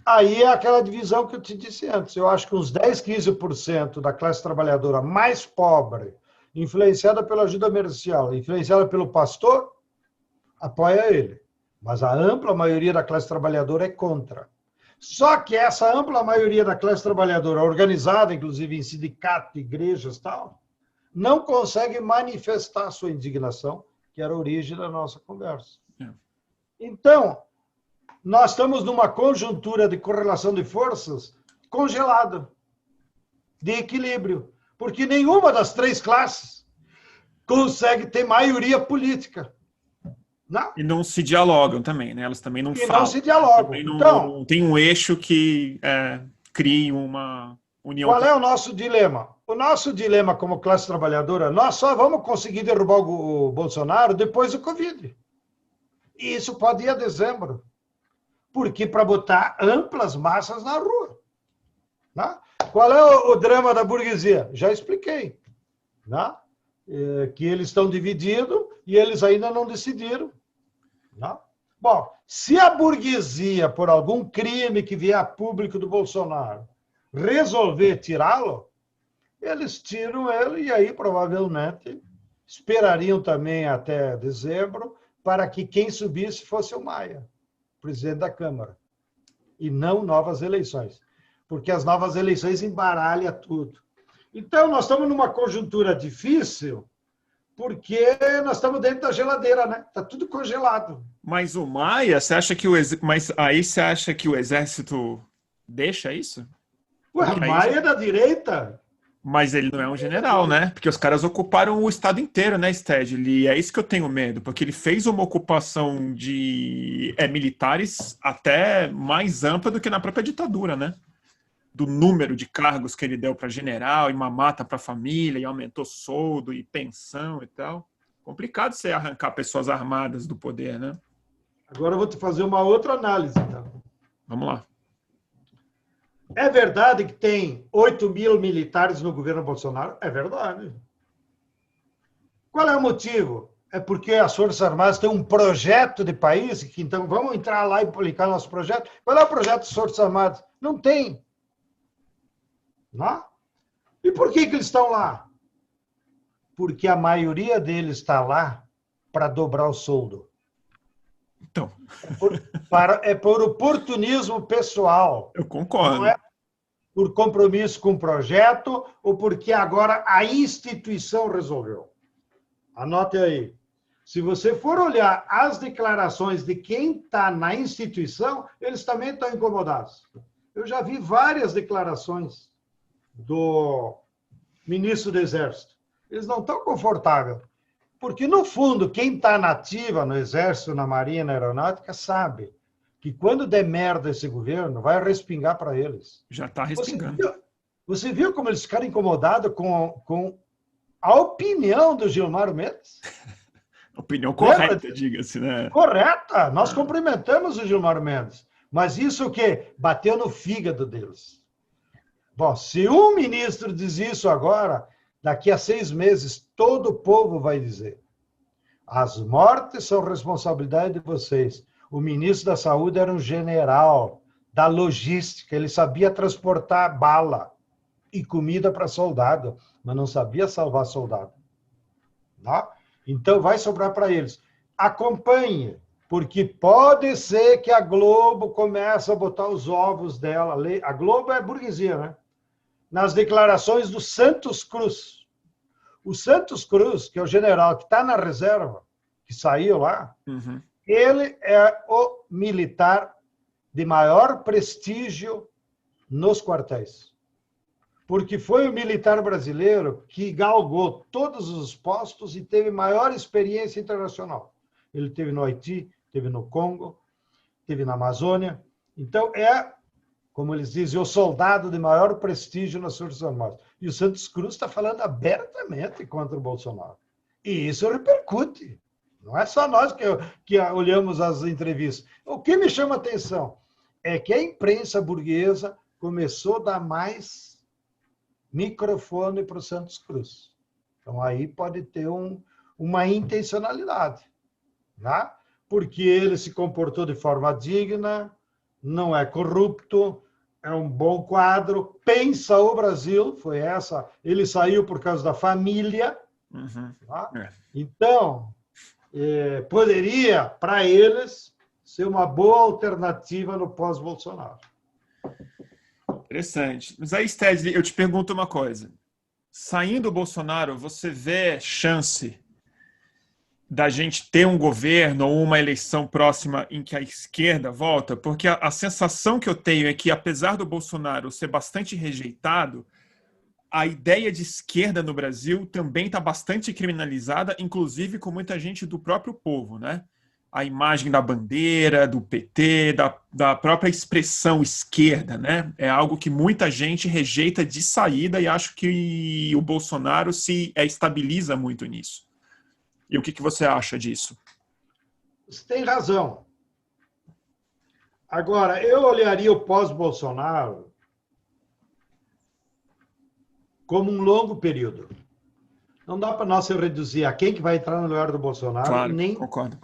Aí é aquela divisão que eu te disse antes. Eu acho que uns 10, 15% da classe trabalhadora mais pobre, influenciada pela ajuda emergencial, influenciada pelo pastor, apoia ele. Mas a ampla maioria da classe trabalhadora é contra. Só que essa ampla maioria da classe trabalhadora, organizada, inclusive em sindicato, igrejas e tal, não consegue manifestar sua indignação, que era a origem da nossa conversa. Então, nós estamos numa conjuntura de correlação de forças congelada, de equilíbrio, porque nenhuma das três classes consegue ter maioria política. Não? E não se dialogam também, né? Elas também não E falam. não se dialogam. Também Então, não tem um eixo que crie uma união. qual é o nosso dilema? O nosso dilema como classe trabalhadora, nós só vamos conseguir derrubar o Bolsonaro depois do Covid. E isso pode ir a dezembro. Porque para botar amplas massas na rua. Né? Qual é o drama da burguesia? Já expliquei. Né? Que eles estão divididos e eles ainda não decidiram. Né? Bom, se a burguesia, por algum crime que vier a público do Bolsonaro, resolver tirá-lo, eles tiram ele e aí provavelmente esperariam também até dezembro para que quem subisse fosse o Maia, presidente da Câmara, e não novas eleições, porque as novas eleições embaralham tudo. Então, nós estamos numa conjuntura difícil, porque nós estamos dentro da geladeira, né? Está tudo congelado. Mas o Maia, você acha que mas aí você acha que o exército deixa isso? Ué, o Maia é da direita. Mas ele não é um general, né? Porque os caras ocuparam o estado inteiro, né, Sted? E é isso que eu tenho medo, porque ele fez uma ocupação de militares até mais ampla do que na própria ditadura, né? Do número de cargos que ele deu para general, e mamata para família, e aumentou soldo e pensão e tal. Complicado você arrancar pessoas armadas do poder, né? Agora eu vou te fazer uma outra análise, então. Vamos lá. É verdade que tem 8 mil militares no governo Bolsonaro? É verdade. Qual é o motivo? É porque as Forças Armadas têm um projeto de país, que então vamos entrar lá e publicar nosso projeto. Qual é o projeto das Forças Armadas? Não tem. Não? E por que eles estão lá? Porque a maioria deles está lá para dobrar o soldo. Então. É por oportunismo pessoal. Eu concordo. por compromisso com o projeto ou porque agora a instituição resolveu? Anote aí. Se você for olhar as declarações de quem está na instituição, eles também estão incomodados. Eu já vi várias declarações do ministro do Exército. Eles não estão confortáveis. Porque, no fundo, quem está na ativa no Exército, na Marinha, na Aeronáutica, sabe que quando der merda esse governo, vai respingar para eles. Já está respingando. Você viu como eles ficaram incomodados com a opinião do Gilmar Mendes? Opinião correta, diga-se, né? Correta. Nós cumprimentamos o Gilmar Mendes. Mas isso o quê? Bateu no fígado deles. Bom, se um ministro diz isso agora, daqui a 6 meses, todo o povo vai dizer. As mortes são responsabilidade de vocês. O ministro da Saúde era um general da logística. Ele sabia transportar bala e comida para soldado, mas não sabia salvar soldado. Tá? Então, vai sobrar para eles. Acompanhe, porque pode ser que a Globo comece a botar os ovos dela. A Globo é burguesia, né? Nas declarações do Santos Cruz. O Santos Cruz, que é o general que está na reserva, que saiu lá, ele é o militar de maior prestígio nos quartéis. Porque foi o militar brasileiro que galgou todos os postos e teve maior experiência internacional. Ele teve no Haiti, teve no Congo, teve na Amazônia. Então, como eles dizem, o soldado de maior prestígio nas Forças Armadas. E o Santos Cruz está falando abertamente contra o Bolsonaro. E isso repercute. Não é só nós que olhamos as entrevistas. O que me chama a atenção é que a imprensa burguesa começou a dar mais microfone para o Santos Cruz. Então, aí pode ter uma intencionalidade. Né? Porque ele se comportou de forma digna, não é corrupto, é um bom quadro, pensa o Brasil, foi essa. Ele saiu por causa da família. Tá? Então, poderia, para eles, ser uma boa alternativa no pós-Bolsonaro. Interessante. Mas aí, Stedley, eu te pergunto uma coisa. Saindo o Bolsonaro, você vê chance da gente ter um governo ou uma eleição próxima em que a esquerda volta? Porque a sensação que eu tenho é que, apesar do Bolsonaro ser bastante rejeitado, a ideia de esquerda no Brasil também está bastante criminalizada, inclusive com muita gente do próprio povo, né? A imagem da bandeira, do PT, da própria expressão esquerda, né? É algo que muita gente rejeita de saída e acho que o Bolsonaro se estabiliza muito nisso. E o que você acha disso? Você tem razão. Agora, eu olharia o pós-Bolsonaro como um longo período. Não dá para nós reduzir a quem que vai entrar no lugar do Bolsonaro, claro, concordo.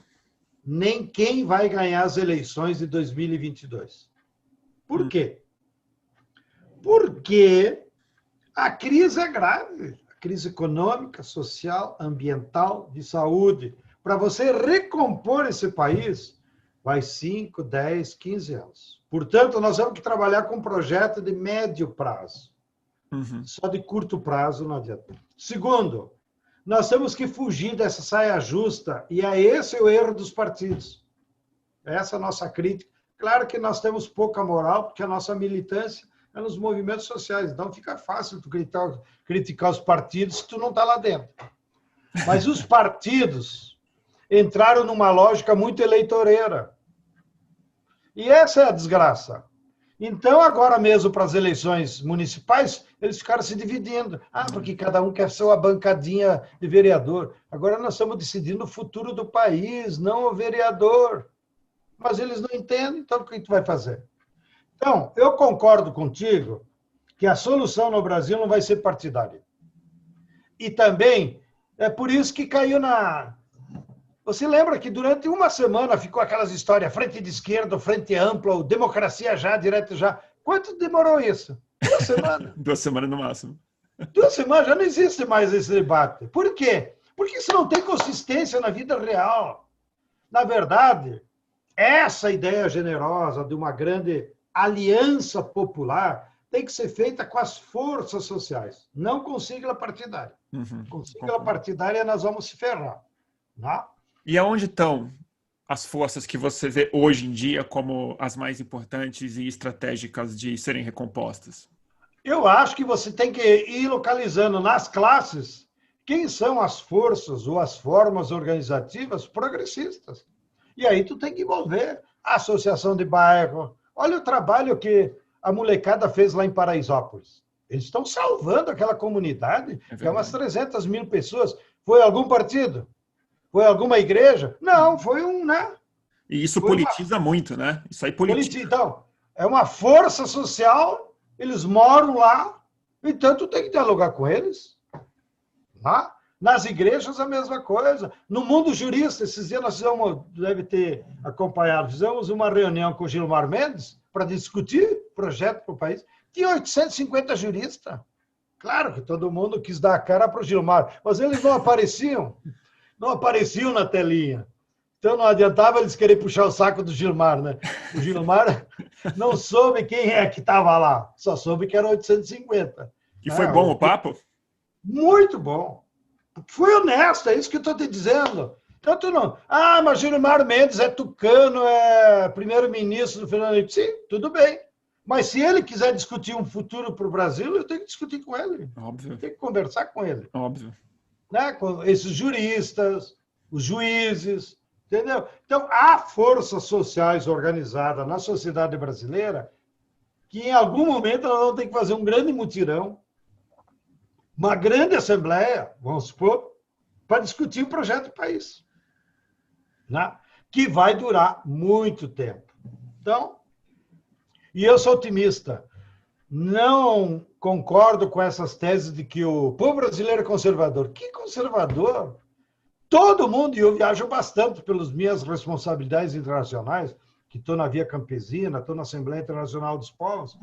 Nem quem vai ganhar as eleições de 2022. Por quê? Porque a crise é grave. A crise econômica, social, ambiental, de saúde. Para você recompor esse país, vai 5, 10, 15 anos. Portanto, nós temos que trabalhar com um projeto de médio prazo. Só de curto prazo não adianta. Segundo, nós temos que fugir dessa saia justa, e é esse o erro dos partidos. Essa é a nossa crítica. Claro que nós temos pouca moral, porque a nossa militância é nos movimentos sociais, então fica fácil tu criticar os partidos se tu não está lá dentro. Mas os partidos entraram numa lógica muito eleitoreira. E essa é a desgraça. Então, agora mesmo, para as eleições municipais, eles ficaram se dividindo. Porque cada um quer ser uma bancadinha de vereador. Agora nós estamos decidindo o futuro do país, não o vereador. Mas eles não entendem, então o que tu vai fazer? Então, eu concordo contigo que a solução no Brasil não vai ser partidária. E também, é por isso que caiu na... Você lembra que durante uma semana ficou aquelas histórias, frente de esquerda, frente ampla, democracia já, direto já. Quanto demorou isso? 2 semanas. 2 semanas no máximo. 2 semanas, já não existe mais esse debate. Por quê? Porque isso não tem consistência na vida real. Na verdade, essa ideia generosa de uma grande aliança popular tem que ser feita com as forças sociais, não com sigla partidária. Com sigla partidária nós vamos se ferrar. Né? E aonde estão as forças que você vê hoje em dia como as mais importantes e estratégicas de serem recompostas? Eu acho que você tem que ir localizando nas classes quem são as forças ou as formas organizativas progressistas. E aí tu tem que envolver a associação de bairro. Olha o trabalho que a molecada fez lá em Paraisópolis. Eles estão salvando aquela comunidade, que é umas 300 mil pessoas. Foi algum partido? Foi alguma igreja? Não, foi um, né? E isso politiza muito, né? Isso aí politiza. Então, é uma força social, eles moram lá, então tu tem que dialogar com eles. Tá? Nas igrejas, a mesma coisa. No mundo jurista, esses dias nós fizemos, deve ter acompanhado, fizemos uma reunião com o Gilmar Mendes para discutir projeto para o país. Tinha 850 juristas. Claro que todo mundo quis dar a cara para o Gilmar, mas eles não apareciam na telinha. Então não adiantava eles querer puxar o saco do Gilmar, né? O Gilmar não soube quem é que estava lá, só soube que era 850. E foi bom o papo? Muito bom. Foi honesto, é isso que eu estou te dizendo. Tanto não. Ah, mas Gilmar Mendes é tucano, é primeiro-ministro do Fernando Henrique. Sim, tudo bem. Mas se ele quiser discutir um futuro para o Brasil, eu tenho que discutir com ele. Óbvio. Tenho que conversar com ele. Óbvio. Né? Com esses juristas, os juízes, entendeu? Então, há forças sociais organizadas na sociedade brasileira que, em algum momento, nós vamos ter que fazer um grande mutirão, uma grande assembleia, vamos supor, para discutir o projeto do país, né? Que vai durar muito tempo. Então, e eu sou otimista. Não concordo com essas teses de que o povo brasileiro é conservador. Que conservador? Todo mundo, e eu viajo bastante pelas minhas responsabilidades internacionais, que estou na Via Campesina, estou na Assembleia Internacional dos Povos.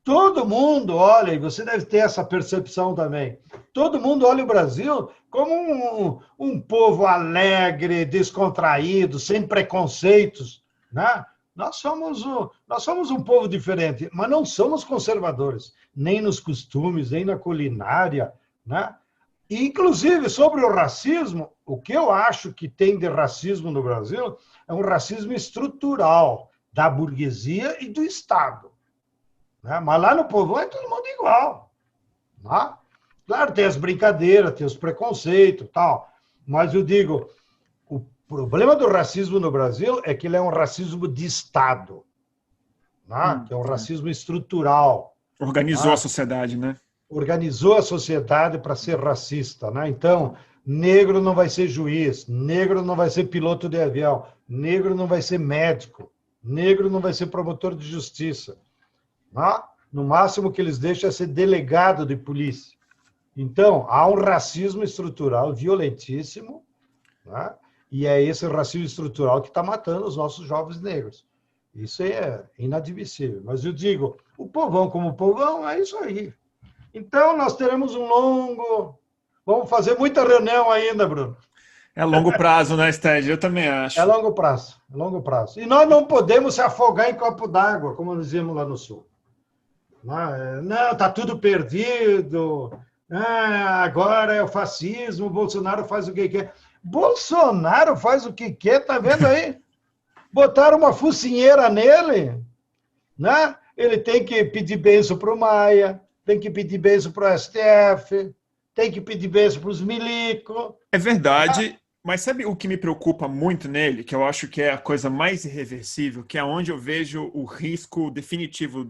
Todo mundo olha, e você deve ter essa percepção também, todo mundo olha o Brasil como um povo alegre, descontraído, sem preconceitos, né? Nós somos um povo diferente, mas não somos conservadores, nem nos costumes, nem na culinária, né? E, inclusive, sobre o racismo, o que eu acho que tem de racismo no Brasil é um racismo estrutural da burguesia e do Estado. Né? Mas lá no povão é todo mundo igual. Né? Claro, tem as brincadeiras, tem os preconceitos, tal, mas eu digo, o problema do racismo no Brasil é que ele é um racismo de Estado, né? Que é um racismo estrutural. Organizou a sociedade, né? Organizou a sociedade para ser racista, né? Então, negro não vai ser juiz, negro não vai ser piloto de avião, negro não vai ser médico, negro não vai ser promotor de justiça. Né? No máximo que eles deixam é ser delegado de polícia. Então, há um racismo estrutural violentíssimo, né? E é esse racismo estrutural que está matando os nossos jovens negros. Isso é inadmissível. Mas eu digo, o povão como povão, é isso aí. Então, nós teremos um longo... Vamos fazer muita reunião ainda, Bruno. É longo prazo, né, Sted? Eu também acho. É longo prazo, é longo prazo. E nós não podemos se afogar em copo d'água, como dizíamos lá no Sul. Não, está tudo perdido. Agora é o fascismo, o Bolsonaro faz o que quer. Bolsonaro faz o que quer, tá vendo aí? Botaram uma focinheira nele, né? Ele tem que pedir bênção para o Maia, tem que pedir bênção para o STF, tem que pedir bênção para os milicos. É verdade, mas sabe o que me preocupa muito nele, que eu acho que é a coisa mais irreversível, que é onde eu vejo o risco definitivo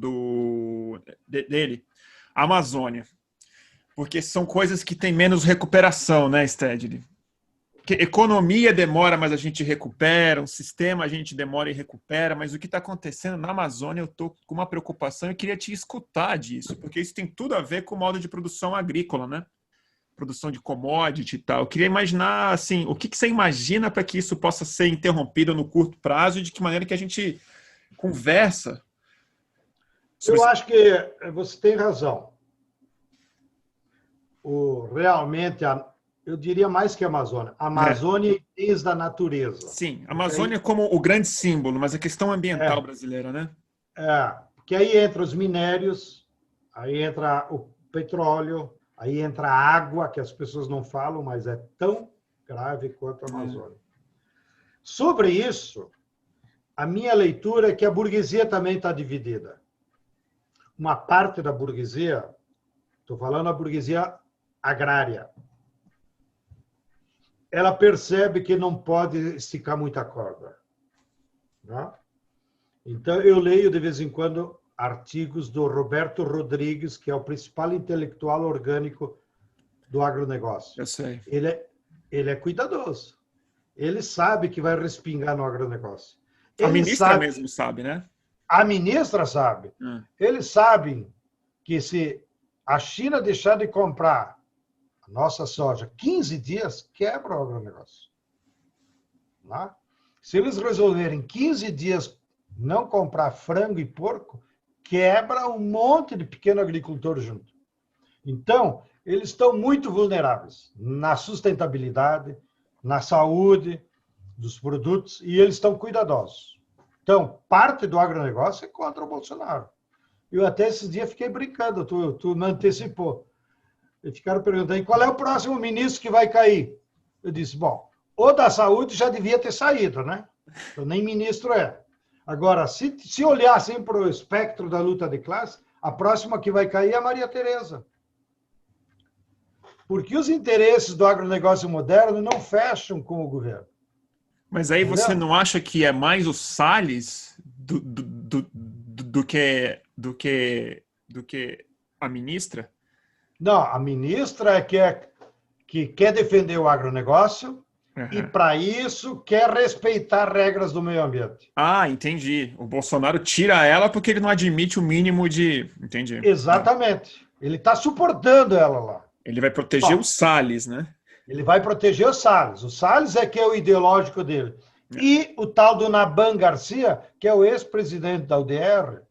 dele? A Amazônia. Porque são coisas que têm menos recuperação, né, Stedley? Que economia demora, mas a gente recupera, um sistema a gente demora e recupera, mas o que está acontecendo na Amazônia, eu estou com uma preocupação e queria te escutar disso, porque isso tem tudo a ver com o modo de produção agrícola, né? Produção de commodity e tal. Eu queria imaginar, assim, o que você imagina para que isso possa ser interrompido no curto prazo e de que maneira que a gente conversa sobre Eu acho que você tem razão. Realmente, eu diria mais que a Amazônia. A Amazônia é itens da natureza. Sim, a Amazônia como o grande símbolo, mas a questão ambiental brasileira, né? que aí entra os minérios, aí entra o petróleo, aí entra a água, que as pessoas não falam, mas é tão grave quanto a Amazônia. Sobre isso, a minha leitura é que a burguesia também está dividida. Uma parte da burguesia, estou falando a burguesia agrária, ela percebe que não pode esticar muita corda. Né? Então, eu leio de vez em quando artigos do Roberto Rodrigues, que é o principal intelectual orgânico do agronegócio. Eu sei. Ele é cuidadoso. Ele sabe que vai respingar no agronegócio. A ministra mesmo sabe, né? A ministra sabe. Eles sabem que se a China deixar de comprar a nossa soja 15 dias, quebra o agronegócio. Né? Se eles resolverem 15 dias não comprar frango e porco, quebra um monte de pequeno agricultor junto. Então, eles estão muito vulneráveis na sustentabilidade, na saúde dos produtos, e eles estão cuidadosos. Então, parte do agronegócio é contra o Bolsonaro. Eu até esses dias fiquei brincando, tu me antecipou. E ficaram perguntando, qual é o próximo ministro que vai cair? Eu disse, bom, o da saúde já devia ter saído, né? Então, nem ministro é. Agora, se olhassem para o espectro da luta de classe, a próxima que vai cair é a Maria Tereza. Porque os interesses do agronegócio moderno não fecham com o governo. Mas aí você não acha que é mais o Salles do que a ministra? Não, a ministra que quer defender o agronegócio e, para isso, quer respeitar regras do meio ambiente. Ah, entendi. O Bolsonaro tira ela porque ele não admite o mínimo de... Entendi. Exatamente. Ele está suportando ela lá. Ele vai proteger o Salles, né? Ele vai proteger o Salles. O Salles é que é o ideológico dele. E o tal do Naban Garcia, que é o ex-presidente da UDR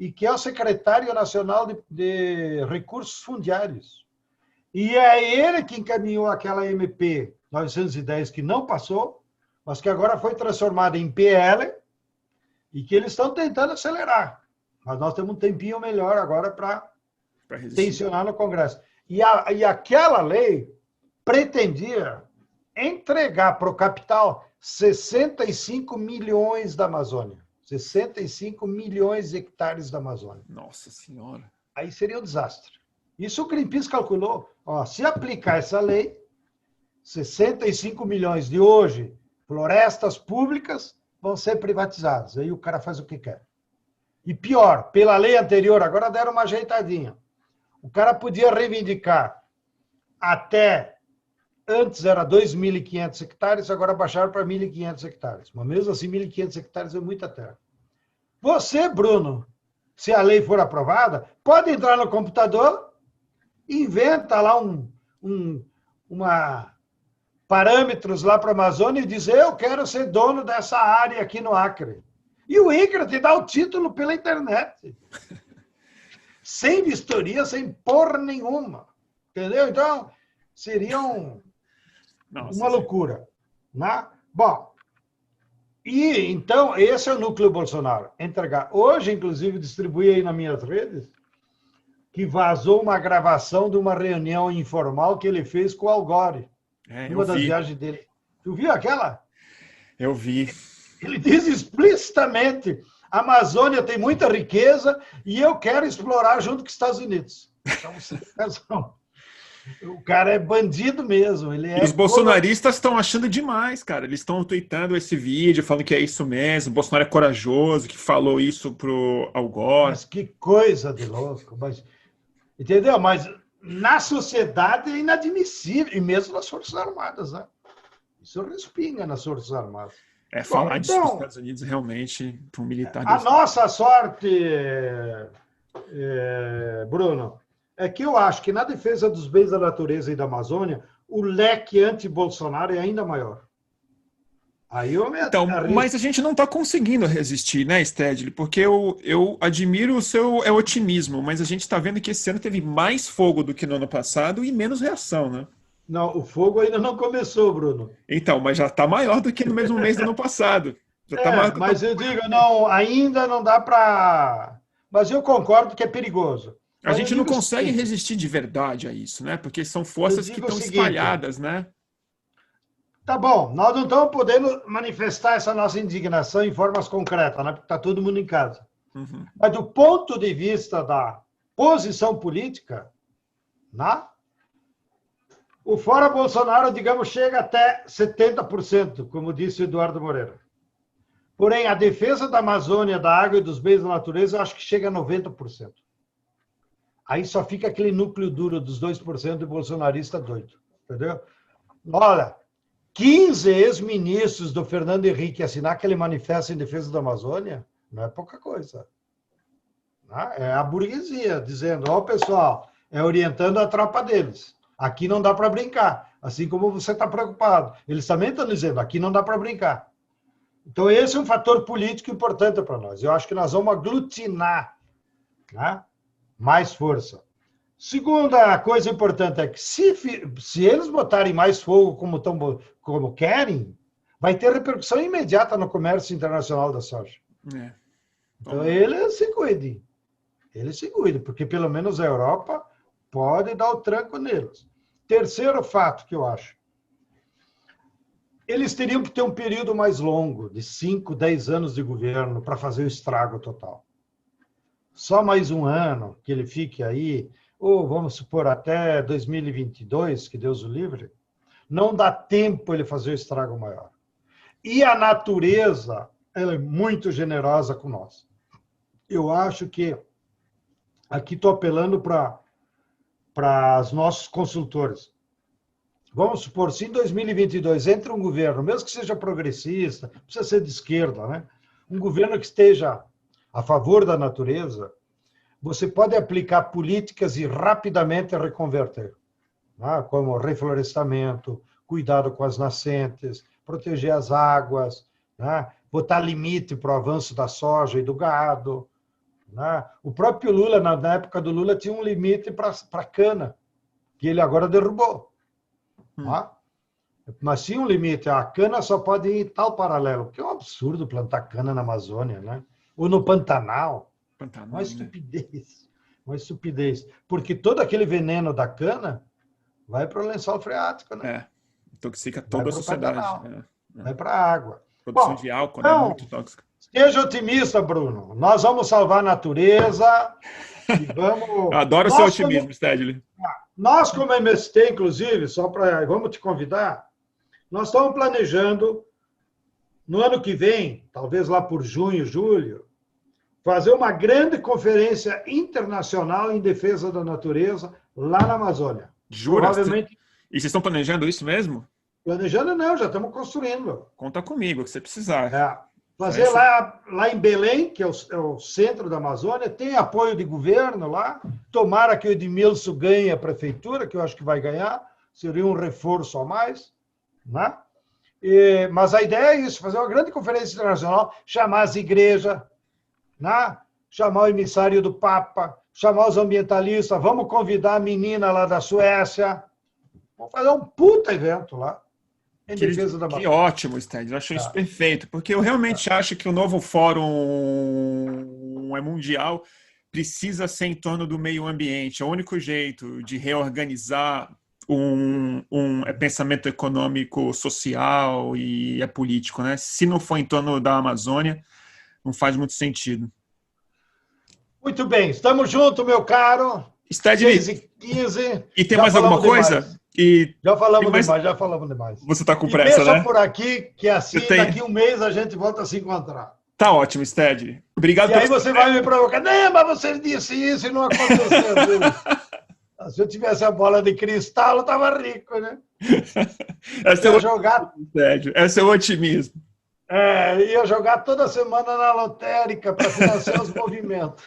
e que é o secretário nacional de recursos fundiários. E é ele que encaminhou aquela MP 910 que não passou, mas que agora foi transformada em PL e que eles estão tentando acelerar. Mas nós temos um tempinho melhor agora para tensionar no Congresso. E aquela lei pretendia entregar para o capital 65 milhões da Amazônia. 65 milhões de hectares da Amazônia. Nossa Senhora. Aí seria um desastre. Isso o Greenpeace calculou. Ó, se aplicar essa lei, 65 milhões de hoje, florestas públicas, vão ser privatizadas. Aí o cara faz o que quer. E pior, pela lei anterior, agora deram uma ajeitadinha. O cara podia reivindicar até, antes era 2.500 hectares, agora baixaram para 1.500 hectares. Mas mesmo assim, 1.500 hectares é muita terra. Você, Bruno, se a lei for aprovada, pode entrar no computador, inventa lá parâmetros lá para a Amazônia e dizer, eu quero ser dono dessa área aqui no Acre. E o INCRA te dá o título pela internet. Sem vistoria, sem porra nenhuma. Entendeu? Então, seria uma loucura. Né? Bom, e então, esse é o núcleo Bolsonaro. Entregar. Hoje, inclusive, distribuí aí nas minhas redes que vazou uma gravação de uma reunião informal que ele fez com o Al Gore. Uma das viagens dele. Tu viu aquela? Eu vi. Ele diz explicitamente, a Amazônia tem muita riqueza e eu quero explorar junto com os Estados Unidos. Então, você tem razão. O cara é bandido mesmo. E os bolsonaristas estão achando demais, cara. Eles estão tweetando esse vídeo, falando que é isso mesmo. O Bolsonaro é corajoso, que falou isso pro Al Gore. Mas que coisa de louco. Entendeu? Mas na sociedade é inadmissível. E mesmo nas Forças Armadas, né? Isso respinga nas Forças Armadas. Falar disso nos Estados Unidos realmente, para um militar... A nossa sorte, Bruno, é que eu acho que na defesa dos bens da natureza e da Amazônia, o leque anti-Bolsonaro é ainda maior. Mas a gente não está conseguindo resistir, né, Stedley? Porque eu admiro o seu otimismo, mas a gente está vendo que esse ano teve mais fogo do que no ano passado e menos reação, né? Não, o fogo ainda não começou, Bruno. Então, mas já está maior do que no mesmo mês do ano passado. Já tá maior mas eu digo, não, ainda não dá para Mas eu concordo que é perigoso. A Mas eu gente não digo o consegue seguinte, resistir de verdade a isso, né? Porque são eu forças que digo o estão seguinte, espalhadas, né? tá bom, nós não estamos podendo manifestar essa nossa indignação em formas concretas, né? Porque está todo mundo em casa. Uhum. Mas do ponto de vista da posição política, né? O fora Bolsonaro, digamos, chega até 70%, como disse Eduardo Moreira. Porém, a defesa da Amazônia, da água e dos bens da natureza, eu acho que chega a 90%. Aí só fica aquele núcleo duro dos 2% de bolsonarista doido. Entendeu? Olha, 15 ex-ministros do Fernando Henrique assinar aquele manifesto em defesa da Amazônia, não é pouca coisa. É a burguesia dizendo, ó, pessoal, é orientando a tropa deles. Aqui não dá para brincar. Assim como você está preocupado. Eles também estão dizendo, aqui não dá para brincar. Então, esse é um fator político importante para nós. Eu acho que nós vamos aglutinar, né, mais força. Segunda coisa importante é que se eles botarem mais fogo como querem, vai ter repercussão imediata no comércio internacional da soja. É. Então, eles se cuidem. Eles se cuidem, porque pelo menos a Europa pode dar o tranco neles. Terceiro fato que eu acho. Eles teriam que ter um período mais longo, de 5, 10 anos de governo, para fazer o estrago total. Só mais um ano que ele fique aí, ou vamos supor até 2022, que Deus o livre, não dá tempo ele fazer o estrago maior. E a natureza, ela é muito generosa com nós. Eu acho que, aqui estou apelando para os nossos consultores. Vamos supor, se em 2022 entra um governo, mesmo que seja progressista, precisa ser de esquerda, né? Um governo que esteja a favor da natureza, você pode aplicar políticas e rapidamente reconverter, né? Como reflorestamento, cuidado com as nascentes, proteger as águas, né? Botar limite para o avanço da soja e do gado. Né? O próprio Lula, na época do Lula, tinha um limite para a cana, que ele agora derrubou. Né? Mas tinha um limite, a cana só pode ir em tal paralelo, que é um absurdo plantar cana na Amazônia, né? Ou no Pantanal. Uma estupidez. Uma estupidez. Porque todo aquele veneno da cana vai para o lençol freático, né? É, intoxica toda a sociedade. Vai para a água. Produção de álcool, né? Muito tóxica. Seja otimista, Bruno. Nós vamos salvar a natureza e vamos... Eu adoro o seu otimismo, Stedley. Nós, como MST, inclusive, vamos te convidar, nós estamos planejando, no ano que vem, talvez lá por junho, julho, fazer uma grande conferência internacional em defesa da natureza lá na Amazônia. Jura? Provavelmente... E vocês estão planejando isso mesmo? Planejando não, já estamos construindo. Conta comigo, que você precisar. Fazer lá em Belém, que é o centro da Amazônia, tem apoio de governo lá. Tomara que o Edmilson ganhe a prefeitura, que eu acho que vai ganhar. Seria um reforço a mais. Né? Mas a ideia é isso, fazer uma grande conferência internacional, chamar as igrejas, né? Chamar o emissário do Papa, chamar os ambientalistas, vamos convidar a menina lá da Suécia. Vamos fazer um puta evento lá. Em defesa da que ótimo, Sted. Eu acho isso perfeito, porque eu realmente acho que o novo fórum mundial precisa ser em torno do meio ambiente. É o único jeito de reorganizar um pensamento econômico, social e político, né? Se não for em torno da Amazônia, não faz muito sentido. Muito bem, estamos juntos, meu caro. Stedley, 6h15. E tem mais alguma coisa? Já falamos demais. Você está com pressa, deixa né? Por aqui, que assim, daqui um mês a gente volta a se encontrar. Tá ótimo, Stedley. Obrigado. E aí você vai me provocar. Não, mas você disse isso e não aconteceu. Se eu tivesse a bola de cristal, eu estava rico, né? Esse é o otimismo. Ia jogar toda semana na lotérica para financiar os movimentos.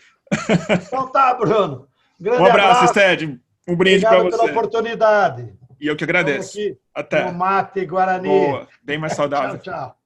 Então tá, Bruno. Um abraço, Stedley. Um brinde para você. Obrigado pela oportunidade. E eu que agradeço. Aqui, até. No mate Guarani. Boa. Bem mais saudável. Tchau, tchau.